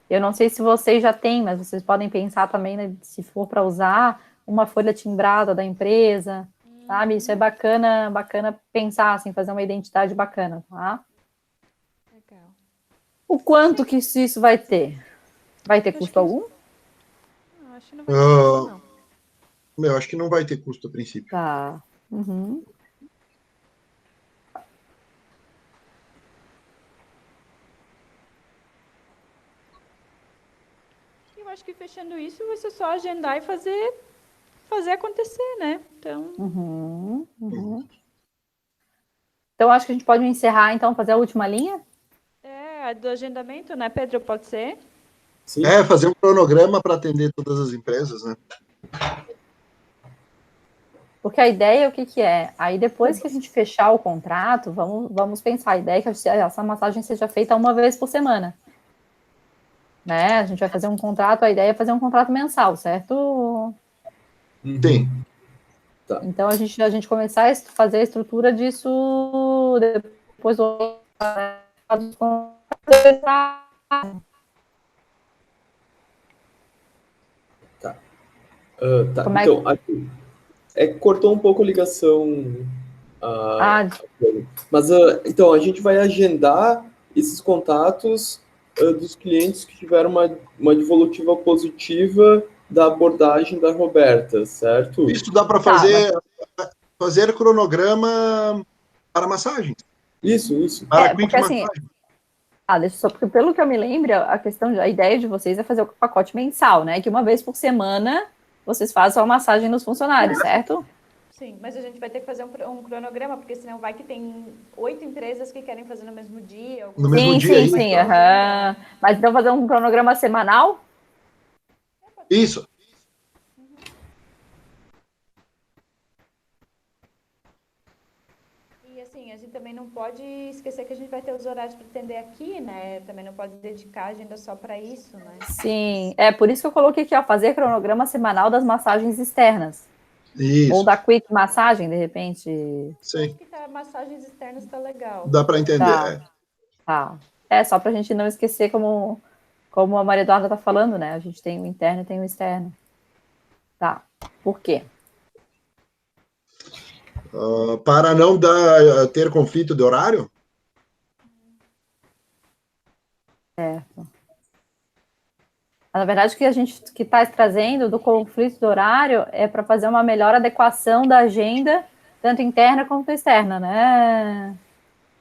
A: Eu não sei se vocês já têm, mas vocês podem pensar também, né, se for para usar uma folha timbrada da empresa, sabe? Isso é bacana, bacana pensar, assim, fazer uma identidade bacana, tá?
E: Legal.
A: O quanto que isso vai ter? Vai ter
E: Acho
A: custo
E: que-
A: algum?
E: Acho que não vai ter custo, não.
C: Eu acho que não vai ter custo a princípio.
A: Tá. Uhum.
E: Eu acho que fechando isso, vai ser só agendar e fazer acontecer, né? Então,
A: Então, acho que a gente pode encerrar, então, fazer a última linha?
E: a do agendamento, né, Pedro? Pode ser?
B: Sim.
C: Fazer um cronograma para atender todas as empresas, né?
A: Porque a ideia, o que que é? Aí, depois que a gente fechar o contrato, vamos pensar. A ideia é que essa massagem seja feita uma vez por semana. Né? A gente vai fazer um contrato, a ideia é fazer um contrato mensal, certo?
C: Sim.
B: Tá.
A: Então, a gente começar a fazer a estrutura disso depois do...
B: Tá.
A: Como é
B: Então, aqui, cortou um pouco a ligação. ah,
A: Ah,
B: mas, então, a gente vai agendar esses contatos dos clientes que tiveram uma devolutiva positiva da abordagem da Roberta, certo?
C: Isso dá para
A: tá,
C: fazer cronograma para massagem.
B: Isso.
C: Para
A: porque
C: quick
A: assim,
C: massagem.
A: deixa só, porque pelo que eu me lembro, a ideia de vocês é fazer o pacote mensal, né? Que uma vez por semana vocês façam a massagem nos funcionários, certo?
E: Sim, mas a gente vai ter que fazer um cronograma, porque senão vai que tem 8 empresas que querem fazer no mesmo dia.
C: No mesmo dia,
A: sim,
C: isso.
A: sim. Mas então fazer um cronograma semanal?
C: Isso.
E: E assim, a gente também não pode esquecer que a gente vai ter os horários para atender aqui, né? Também não pode dedicar a agenda só para isso, né?
A: Sim, é por isso que eu coloquei aqui, ó, fazer cronograma semanal das massagens externas.
C: Isso.
A: Ou da quick massagem, de repente.
C: Sim.
E: Acho que massagens externas tá legal.
C: Dá para entender.
A: Tá. Tá. Só para a gente não esquecer como a Maria Eduarda está falando, né? A gente tem o interno e tem o externo. Tá. Por quê?
C: Para não ter conflito de horário?
A: Certo. Na verdade, o que a gente está trazendo do conflito do horário é para fazer uma melhor adequação da agenda, tanto interna quanto externa, né?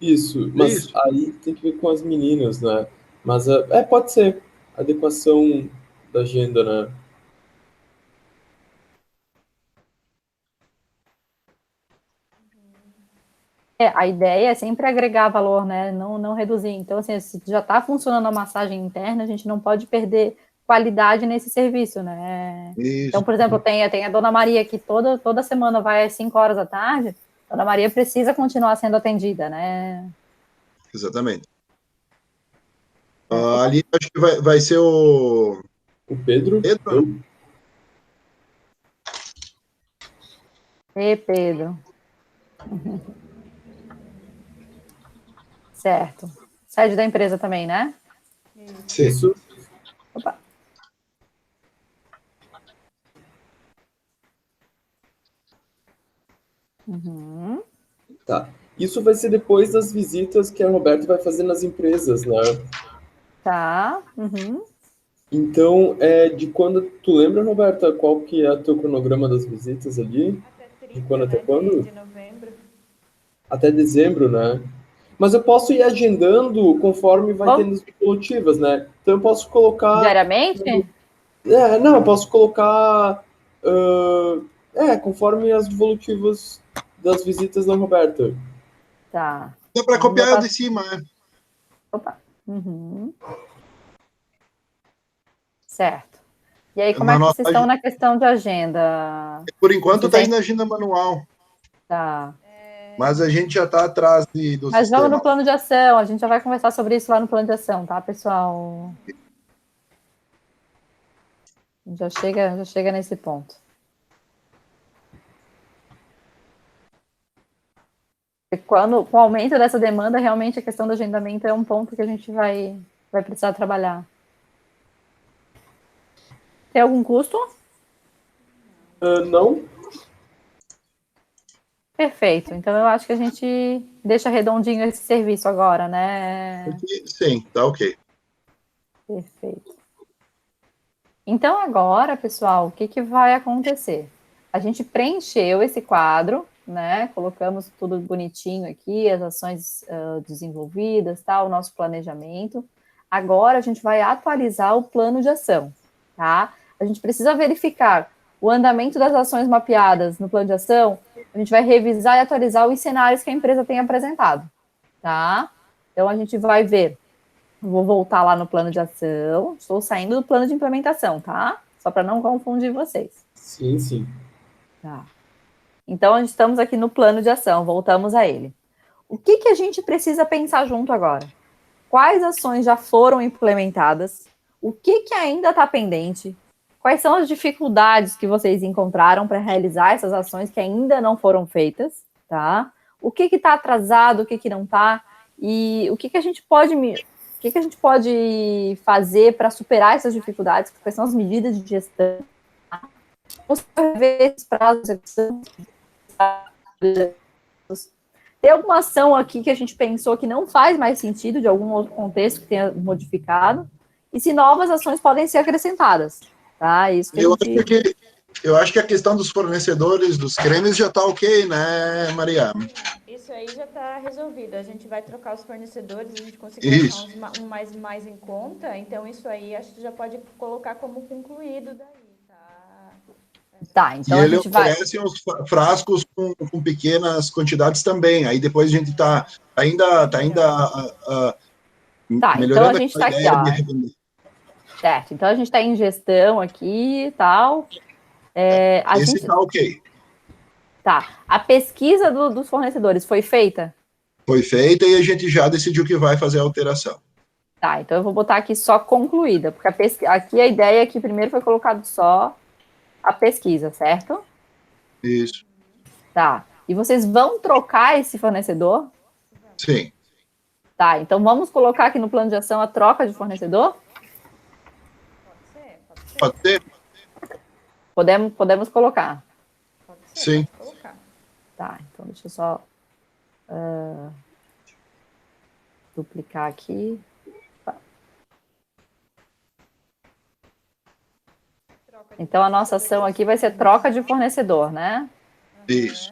B: Isso, mas
C: Isso.
B: aí tem que ver com as meninas, né? Mas pode ser adequação da agenda, né?
A: A ideia é sempre agregar valor, né? Não reduzir. Então, assim, se já está funcionando a massagem interna, a gente não pode perder qualidade nesse serviço, né? Então,
C: Isso.
A: por exemplo, tem a Dona Maria que toda semana vai às 5 horas da tarde. A Dona Maria precisa continuar sendo atendida, né?
C: Exatamente.
A: Opa.
C: Ali acho que vai ser o
B: O Pedro,
C: Pedro.
B: eu,
A: E Pedro. Certo. Sede da empresa também, né?
C: Sim.
B: isso,
A: Opa. Uhum.
B: tá. Isso vai ser depois das visitas que a Roberta vai fazer nas empresas, né?
A: Tá. Uhum.
B: Então, de quando, tu lembra, Roberta, qual que é o teu cronograma das visitas ali?
E: Até
B: De
E: 30,
B: quando até
E: né,
B: quando?
E: de novembro.
B: Até dezembro, né? Mas eu posso ir agendando conforme vai
A: Bom,
B: tendo as evolutivas, né? Então eu posso colocar.
A: diariamente?
B: Não, eu posso colocar. Conforme as evolutivas das visitas da Roberta.
A: Tá.
C: Dá para
A: Vamos
C: copiar
A: botar.
C: de cima, né?
A: Opa. Uhum. Certo. E aí, como
C: Na
A: é que
C: nossa,
A: vocês estão na questão de agenda?
C: por enquanto
A: Vocês
C: está
A: têm...
C: indo na agenda manual,
A: Tá.
C: mas a gente já está atrás do
A: Mas vamos no
C: sistema.
A: plano de ação. A gente já vai conversar sobre isso lá no plano de ação, tá, pessoal? Já chega nesse ponto. Porque com o aumento dessa demanda, realmente a questão do agendamento é um ponto que a gente vai precisar trabalhar. Tem algum custo?
B: Não?
A: Perfeito. Então eu acho que a gente deixa redondinho esse serviço agora, né?
C: Sim, tá ok.
A: Perfeito. Então agora, pessoal, o que, que vai acontecer? A gente preencheu esse quadro, né? Colocamos tudo bonitinho aqui, as ações desenvolvidas, tá? O nosso planejamento. Agora a gente vai atualizar o plano de ação, tá? A gente precisa verificar o andamento das ações mapeadas no plano de ação. A gente vai revisar e atualizar os cenários que a empresa tem apresentado, tá? Então a gente vai ver. Vou voltar lá no plano de ação. Estou saindo do plano de implementação, tá? Só para não confundir vocês.
B: Sim, sim.
A: Tá. Então, estamos aqui no plano de ação. Voltamos a ele. O que, que a gente precisa pensar junto agora? Quais ações já foram implementadas? O que, que ainda está pendente? Quais são as dificuldades que vocês encontraram para realizar essas ações que ainda não foram feitas? Tá? O que está atrasado? O que não está? E o que a gente pode fazer para superar essas dificuldades? Quais são as medidas de gestão? Os prazos, tem alguma ação aqui que a gente pensou que não faz mais sentido de algum outro contexto que tenha modificado? E se novas ações podem ser acrescentadas, tá? Isso que a gente...
C: Eu acho que a questão dos fornecedores dos cremes já está ok, né, Maria?
E: Isso aí já está resolvido. A gente vai trocar os fornecedores, a gente conseguiu achar um mais em conta, então isso aí acho que já pode colocar como concluído daí, tá?
A: Tá, então
C: E
A: a
C: ele
A: gente vai...
C: oferece os frascos com pequenas quantidades também. Aí depois a gente está ainda
A: Tá, então a
C: melhorando
A: gente
C: a
A: está aqui,
C: ideia de
A: ó.
C: revender.
A: Certo, então a gente está em gestão aqui e tal.
C: Esse está ok.
A: Tá, a pesquisa dos fornecedores foi feita?
C: Foi feita e a gente já decidiu que vai fazer a alteração.
A: Tá, então eu vou botar aqui só concluída, porque aqui a ideia é que primeiro foi colocado só a pesquisa, certo?
C: Isso.
A: Tá, e vocês vão trocar esse fornecedor?
C: Sim.
A: Tá, então vamos colocar aqui no plano de ação a troca de fornecedor?
C: Pode ser?
A: Podemos colocar.
E: Pode ser,
C: Sim.
E: pode colocar.
A: Tá, então deixa eu só duplicar aqui. Então a nossa ação aqui vai ser troca de fornecedor, né?
C: Isso.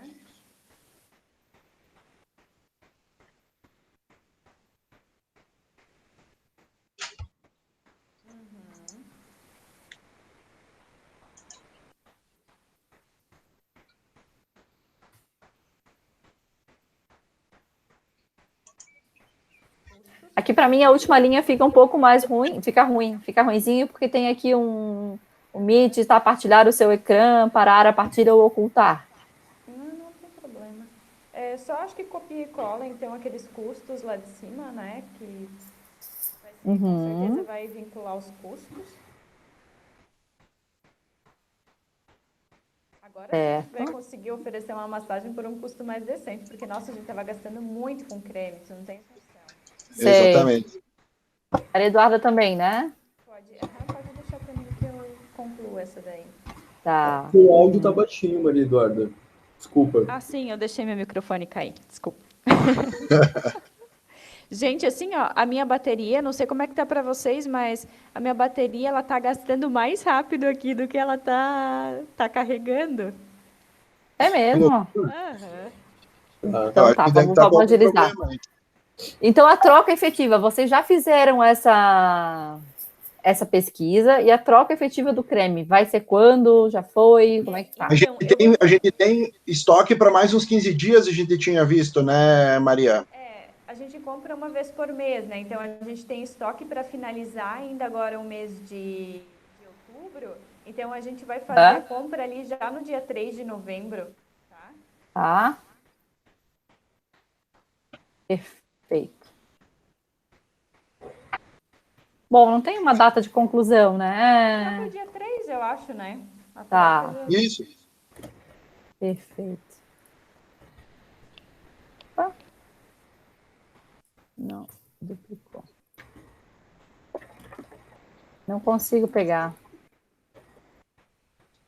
A: Aqui, para mim, a última linha fica um pouco mais ruim, fica ruinzinho, porque tem aqui o Meet, está partilhar o seu ecrã, parar a partilha ou ocultar.
E: Não tem problema. Só acho que copia e cola, então, aqueles custos lá de cima, né? Que com certeza vai vincular os custos. Agora a gente vai conseguir oferecer uma massagem por um custo mais decente, porque, nossa, a gente estava gastando muito com creme, você não tem noção.
A: Sei.
C: Exatamente.
A: A Eduarda também, né?
E: Pode deixar para mim que eu concluo essa daí.
A: Tá.
B: O áudio tá baixinho, Maria Eduarda. Desculpa.
E: Ah, sim, eu deixei meu microfone cair. Desculpa. Gente, assim, ó, a minha bateria, não sei como é que tá para vocês, mas a minha bateria, ela tá gastando mais rápido aqui do que ela tá carregando.
A: É mesmo?
E: Aham.
A: Então tá, vamos agilizar. Então, a troca efetiva, vocês já fizeram essa pesquisa, e a troca efetiva do creme vai ser quando? Já foi? Como é que tá?
C: A gente tem estoque para mais uns 15 dias, a gente tinha visto, né, Maria?
E: A gente compra uma vez por mês, né? Então, a gente tem estoque para finalizar ainda agora o mês de outubro. Então, a gente vai fazer a compra ali já no dia 3 de novembro, tá?
A: Tá. Perfeito. Bom, não tem uma data de conclusão, né?
E: Já foi dia 3, eu acho, né?
A: Tá.
C: Isso.
A: Perfeito. Opa. Não, duplicou. Não consigo pegar.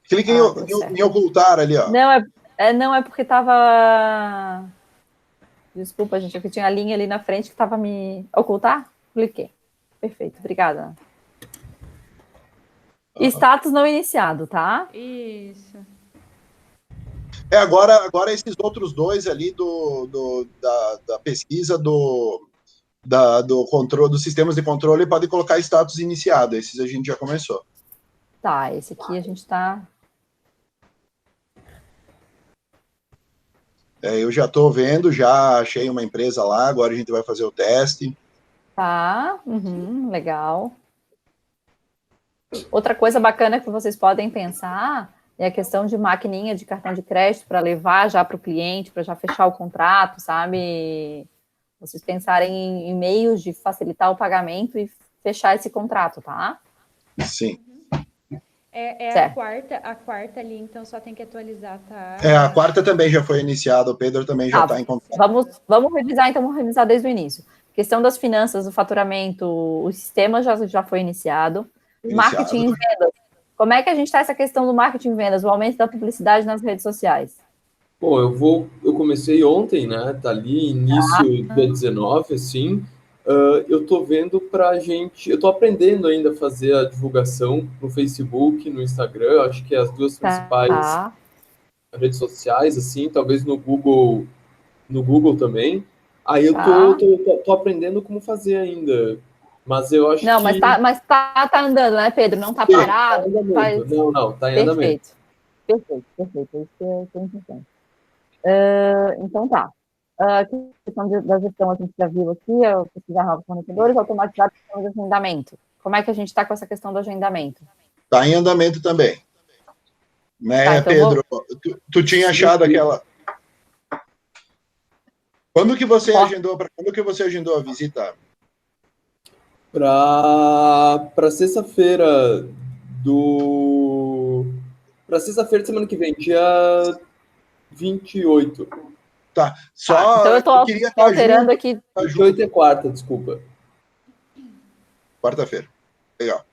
C: Clique em ocultar ali, ó.
A: Não, é porque tava... Desculpa, gente, aqui tinha a linha ali na frente que tava me... Ocultar? Cliquei. Perfeito, obrigada. Status não iniciado, tá?
E: Isso.
C: Agora esses outros dois ali da pesquisa do controle, dos sistemas de controle, podem colocar status iniciado. Esses a gente já começou.
A: Tá, esse aqui a gente tá...
C: Eu já estou vendo, já achei uma empresa lá, agora a gente vai fazer o teste.
A: Tá, legal. Outra coisa bacana que vocês podem pensar é a questão de maquininha de cartão de crédito para levar já para o cliente, para já fechar o contrato, sabe? Vocês pensarem em meios de facilitar o pagamento e fechar esse contrato, tá?
C: Sim.
E: A quarta ali, então só tem que atualizar, tá?
C: A quarta também já foi iniciada, o Pedro também já está em contato.
A: Vamos revisar, então, vamos revisar desde o início. Questão das finanças, do faturamento, o sistema já foi iniciado. Marketing e vendas. Como é que a gente está essa questão do marketing e vendas, o aumento da publicidade nas redes sociais?
B: Bom, eu comecei ontem, né? Tá ali, início dia 19, assim. Eu tô vendo pra gente... Eu tô aprendendo ainda a fazer a divulgação no Facebook, no Instagram. Acho que é as duas principais redes sociais, assim. Talvez no Google também. Aí eu tô aprendendo como fazer ainda. Mas eu acho
A: não,
B: que...
A: mas tá andando, né, Pedro? Não tá parado?
B: Tá Não, tá em andamento.
A: Perfeito. Isso é importante. Então tá. A questão da gestão a gente já viu aqui, pesquisar novos fornecedores, automatizar a questão do agendamento. Como é que a gente está com essa questão do agendamento?
C: Está em andamento também. Né,
A: tá, então
C: Pedro? Tu tinha achado aquela... Quando que você agendou a visita?
B: Para sexta-feira para sexta-feira semana que vem, dia 28.
C: Tá. Só
A: então eu tô alterando aqui.
B: 28 é quarta, desculpa.
C: Quarta-feira. Legal.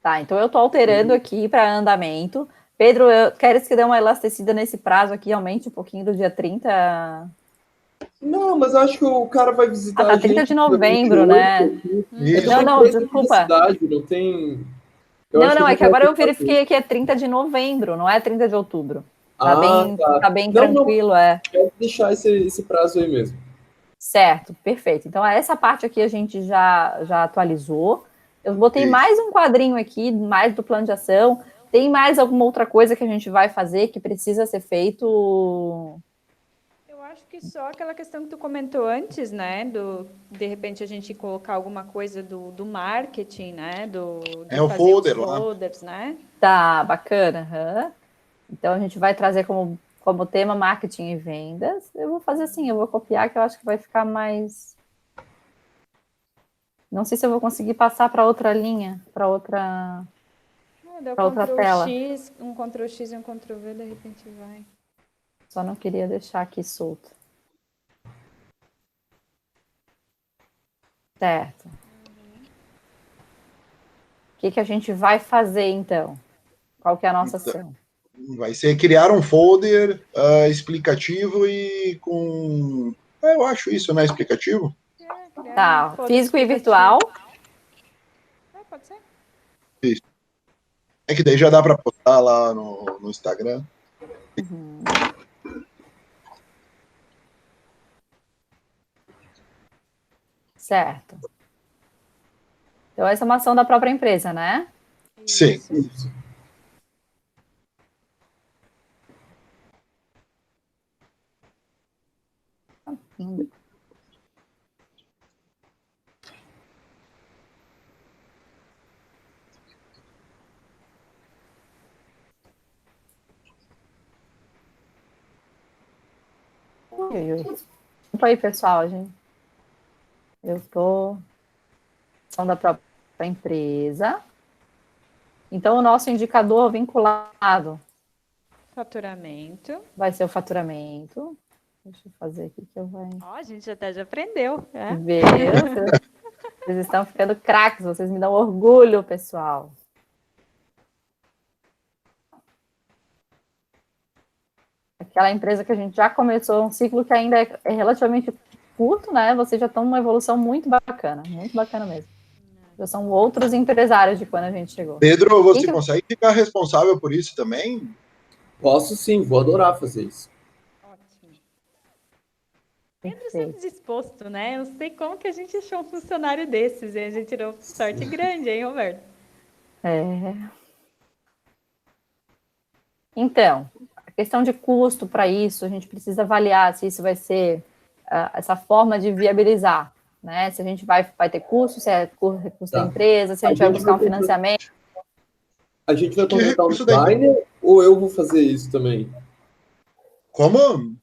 A: Tá, então eu tô alterando aqui para andamento. Pedro, queres que dê uma elastecida nesse prazo aqui, aumente um pouquinho do dia 30?
B: Não, mas acho que o cara vai visitar a gente.
A: 30 de novembro, né? Não, desculpa.
B: Não tem...
A: Não, é que agora eu verifiquei que é 30 de novembro, não é 30 de outubro. Tá bem tranquilo,
B: Pode deixar esse prazo aí mesmo.
A: Certo, perfeito. Então, essa parte aqui a gente já atualizou. Eu botei mais um quadrinho aqui, mais do plano de ação. Tem mais alguma outra coisa que a gente vai fazer que precisa ser feito?
E: acho que só aquela questão que tu comentou antes, né? De repente a gente colocar alguma coisa do marketing, né? De
C: o
E: fazer
C: folder
E: os
C: lá.
E: folders, né?
A: Tá, bacana. Aham. Então a gente vai trazer como tema marketing e vendas. Eu vou fazer assim, eu vou copiar, que eu acho que vai ficar mais. Não sei se eu vou conseguir passar para outra linha, para outra
E: Dá
A: Pra outra tela.
E: um Ctrl X e um Ctrl V, de repente vai.
A: Só não queria deixar aqui solto. Certo. O que a gente vai fazer, então? Qual que é a nossa ação?
C: Vai ser criar um folder explicativo e com... eu acho isso, né? Explicativo.
A: Tá, físico e virtual.
E: Pode ser.
C: Isso. É que daí já dá para postar lá no Instagram.
A: Uhum. Certo. Então, essa é uma ação da própria empresa, né?
C: Sim.
B: Isso.
A: Ui. Desculpa aí, pessoal, gente. Eu tô... Ação da própria empresa. Então, o nosso indicador vinculado
E: Faturamento.
A: vai ser o faturamento. Deixa eu fazer aqui que eu vou...
E: Ó, a gente até já aprendeu. É?
A: Vocês estão ficando craques, vocês me dão orgulho, pessoal. Aquela empresa que a gente já começou, um ciclo que ainda é relativamente curto, né? Vocês já estão numa evolução muito bacana mesmo. Já são outros empresários de quando a gente chegou.
C: Pedro, você consegue ficar responsável por isso também?
B: Posso sim, vou adorar fazer isso.
E: Ótimo. Pedro sempre disposto, né? Eu não sei como que a gente achou um funcionário desses, e a gente tirou sorte grande, hein, Roberto?
A: Então, a questão de custo para isso, a gente precisa avaliar se isso vai ser essa forma de viabilizar, né? Se a gente vai ter custo, se é custo da empresa, se a gente vai buscar um financiamento.
B: A gente vai contratar um designer ou eu vou fazer isso também?
C: Como?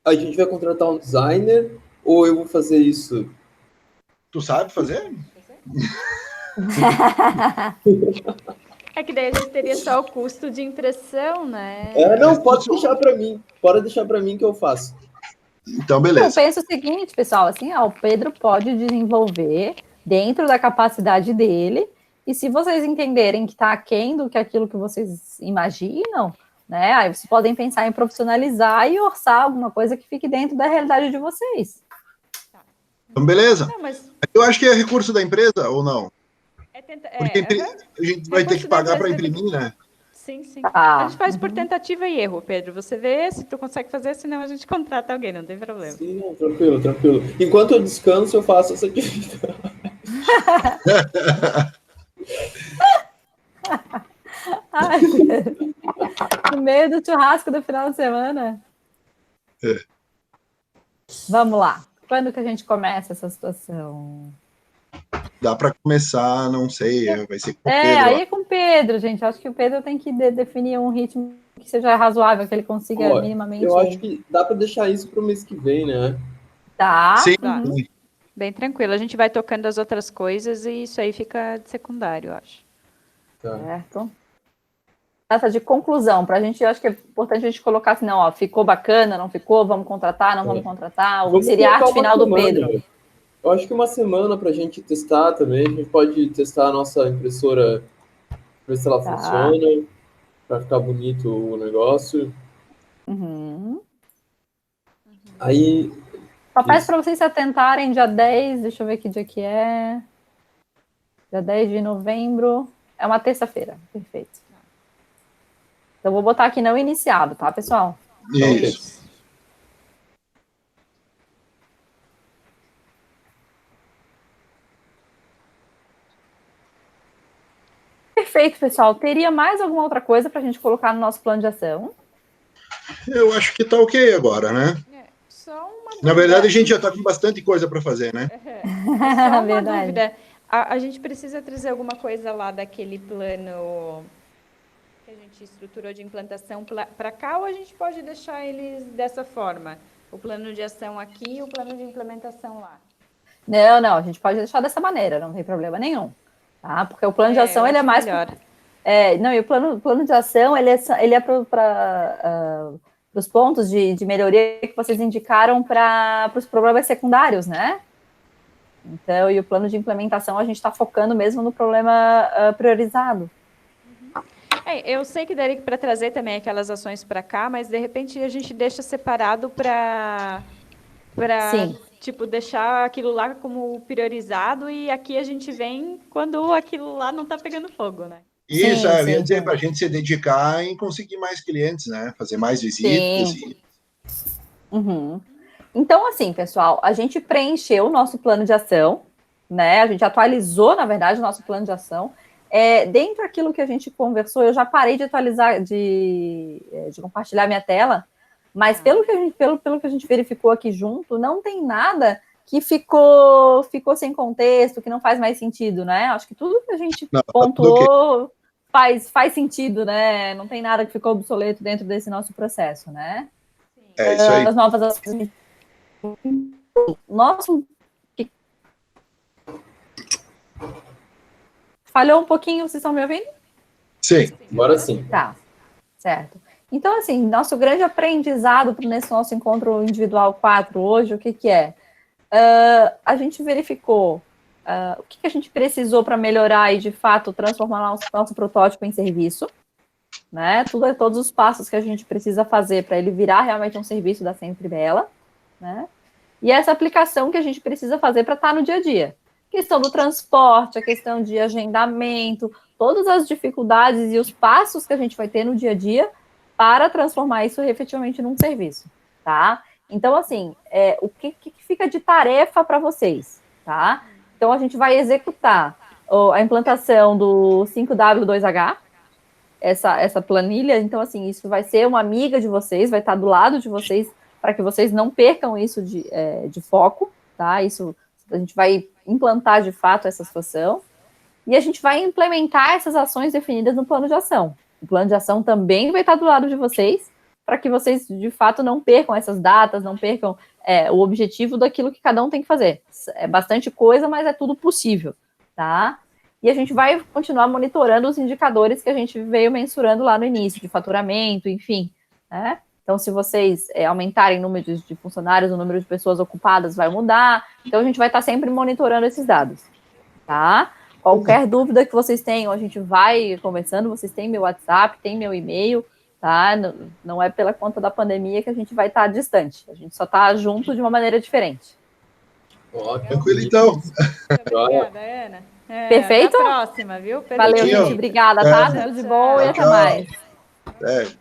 B: A gente vai contratar um designer ou eu vou fazer isso?
C: Tu sabe fazer?
E: É que daí a gente teria só o custo de impressão, né?
B: Não, pode deixar para mim. Pode deixar para mim que eu faço.
C: Então, beleza.
A: Eu penso o seguinte, pessoal, assim, o Pedro pode desenvolver dentro da capacidade dele, e se vocês entenderem que está aquém do que aquilo que vocês imaginam, né, aí vocês podem pensar em profissionalizar e orçar alguma coisa que fique dentro da realidade de vocês.
C: Então, beleza.
E: Não, mas...
C: Eu acho que é recurso da empresa, ou não?
E: Porque
C: a gente vai ter que pagar para imprimir, né?
E: Sim. A gente faz por tentativa e erro, Pedro. Você vê se tu consegue fazer, senão a gente contrata alguém, não tem problema.
B: Sim, não, tranquilo. Enquanto eu descanso, eu faço essa atividade.
A: No meio do churrasco do final de semana. Vamos lá. Quando que a gente começa essa situação?
C: Dá para começar, não sei, vai ser com o Pedro.
A: Aí é com o Pedro, gente. Acho que o Pedro tem que definir um ritmo que seja razoável, que ele consiga minimamente...
B: Eu acho que dá para deixar isso para o mês que vem, né?
A: Tá.
C: Sim.
E: Bem tranquilo. A gente vai tocando as outras coisas e isso aí fica de secundário, eu acho.
B: Tá.
A: Certo. Data de conclusão, para a gente, eu acho que é importante a gente colocar assim, não, ficou bacana, não ficou, vamos contratar, não vamos contratar, ou seria a arte final do Pedro.
B: Eu acho que uma semana para a gente testar também, a gente pode testar a nossa impressora, ver se ela funciona, para ficar bonito o negócio. Aí...
A: Só peço para vocês se atentarem, dia 10, deixa eu ver que dia que é. Dia 10 de novembro, é uma terça-feira, perfeito. Então, vou botar aqui não iniciado, tá, pessoal?
C: Isso.
A: Perfeito, pessoal. Teria mais alguma outra coisa para a gente colocar no nosso plano de ação?
C: Eu acho que tá ok agora, né?
E: só uma
C: Na verdade, a gente já está com bastante coisa para fazer, né?
E: só uma
A: Verdade.
E: dúvida. A gente precisa trazer alguma coisa lá daquele plano que a gente estruturou de implantação para cá, ou a gente pode deixar eles dessa forma? O plano de ação aqui e o plano de implementação lá.
A: Não, a gente pode deixar dessa maneira, não tem problema nenhum. Tá? Porque o plano de ação, ele é mais...
E: melhor.
A: Não, e o plano de ação, ele é para os pontos de melhoria que vocês indicaram para os problemas secundários, né? Então, e o plano de implementação, a gente está focando mesmo no problema priorizado.
E: Eu sei que daria para trazer também aquelas ações para cá, mas de repente a gente deixa separado para tipo, deixar aquilo lá como priorizado e aqui a gente vem quando aquilo lá não está pegando fogo, né?
C: Isso, eu ia dizer,
A: sim.
C: para a gente se dedicar em conseguir mais clientes, né? Fazer mais visitas.
A: Uhum. Então, assim, pessoal, a gente preencheu o nosso plano de ação, né? A gente atualizou, na verdade, o nosso plano de ação. Dentro daquilo que a gente conversou, eu já parei de atualizar, de compartilhar minha tela, mas pelo que a gente verificou aqui junto, não tem nada que ficou sem contexto, que não faz mais sentido, né? Acho que tudo que a gente pontuou faz sentido, né? Não tem nada que ficou obsoleto dentro desse nosso processo, né?
C: É isso aí.
A: As novas ações. Nosso. Falhou um pouquinho, vocês estão me ouvindo?
C: Sim.
B: Agora sim.
A: Tá, certo. Então, assim, nosso grande aprendizado nesse nosso encontro individual 4 hoje, o que é? A gente verificou o que a gente precisou para melhorar e, de fato, transformar nosso protótipo em serviço, né? Todos os passos que a gente precisa fazer para ele virar realmente um serviço da Sempre Bela, né? E essa aplicação que a gente precisa fazer para estar no dia a dia. Questão do transporte, a questão de agendamento, todas as dificuldades e os passos que a gente vai ter no dia a dia para transformar isso efetivamente num serviço, tá? Então, assim, o que fica de tarefa para vocês, tá? Então, a gente vai executar a implantação do 5W2H, essa planilha. Então, assim, isso vai ser uma amiga de vocês, vai estar do lado de vocês, para que vocês não percam isso de foco, tá? Isso, a gente vai implantar, de fato, essa situação. E a gente vai implementar essas ações definidas no plano de ação. O plano de ação também vai estar do lado de vocês, para que vocês, de fato, não percam essas datas, não percam o objetivo daquilo que cada um tem que fazer. É bastante coisa, mas é tudo possível, tá? E a gente vai continuar monitorando os indicadores que a gente veio mensurando lá no início, de faturamento, enfim, né? Então, se vocês aumentarem o número de funcionários, o número de pessoas ocupadas vai mudar. Então, a gente vai estar sempre monitorando esses dados, tá? Qualquer dúvida que vocês tenham, a gente vai conversando. Vocês têm meu WhatsApp, tem meu e-mail, tá? Não é pela conta da pandemia que a gente vai estar distante. A gente só está junto de uma maneira diferente.
B: Ótimo.
C: Tranquilo, então.
E: Obrigada, Ana.
A: Perfeito?
E: Até a próxima, viu?
A: Valeu, gente. Obrigada, tá?
C: Tchau,
A: Tudo de bom e até
C: tchau.
A: mais.
C: É.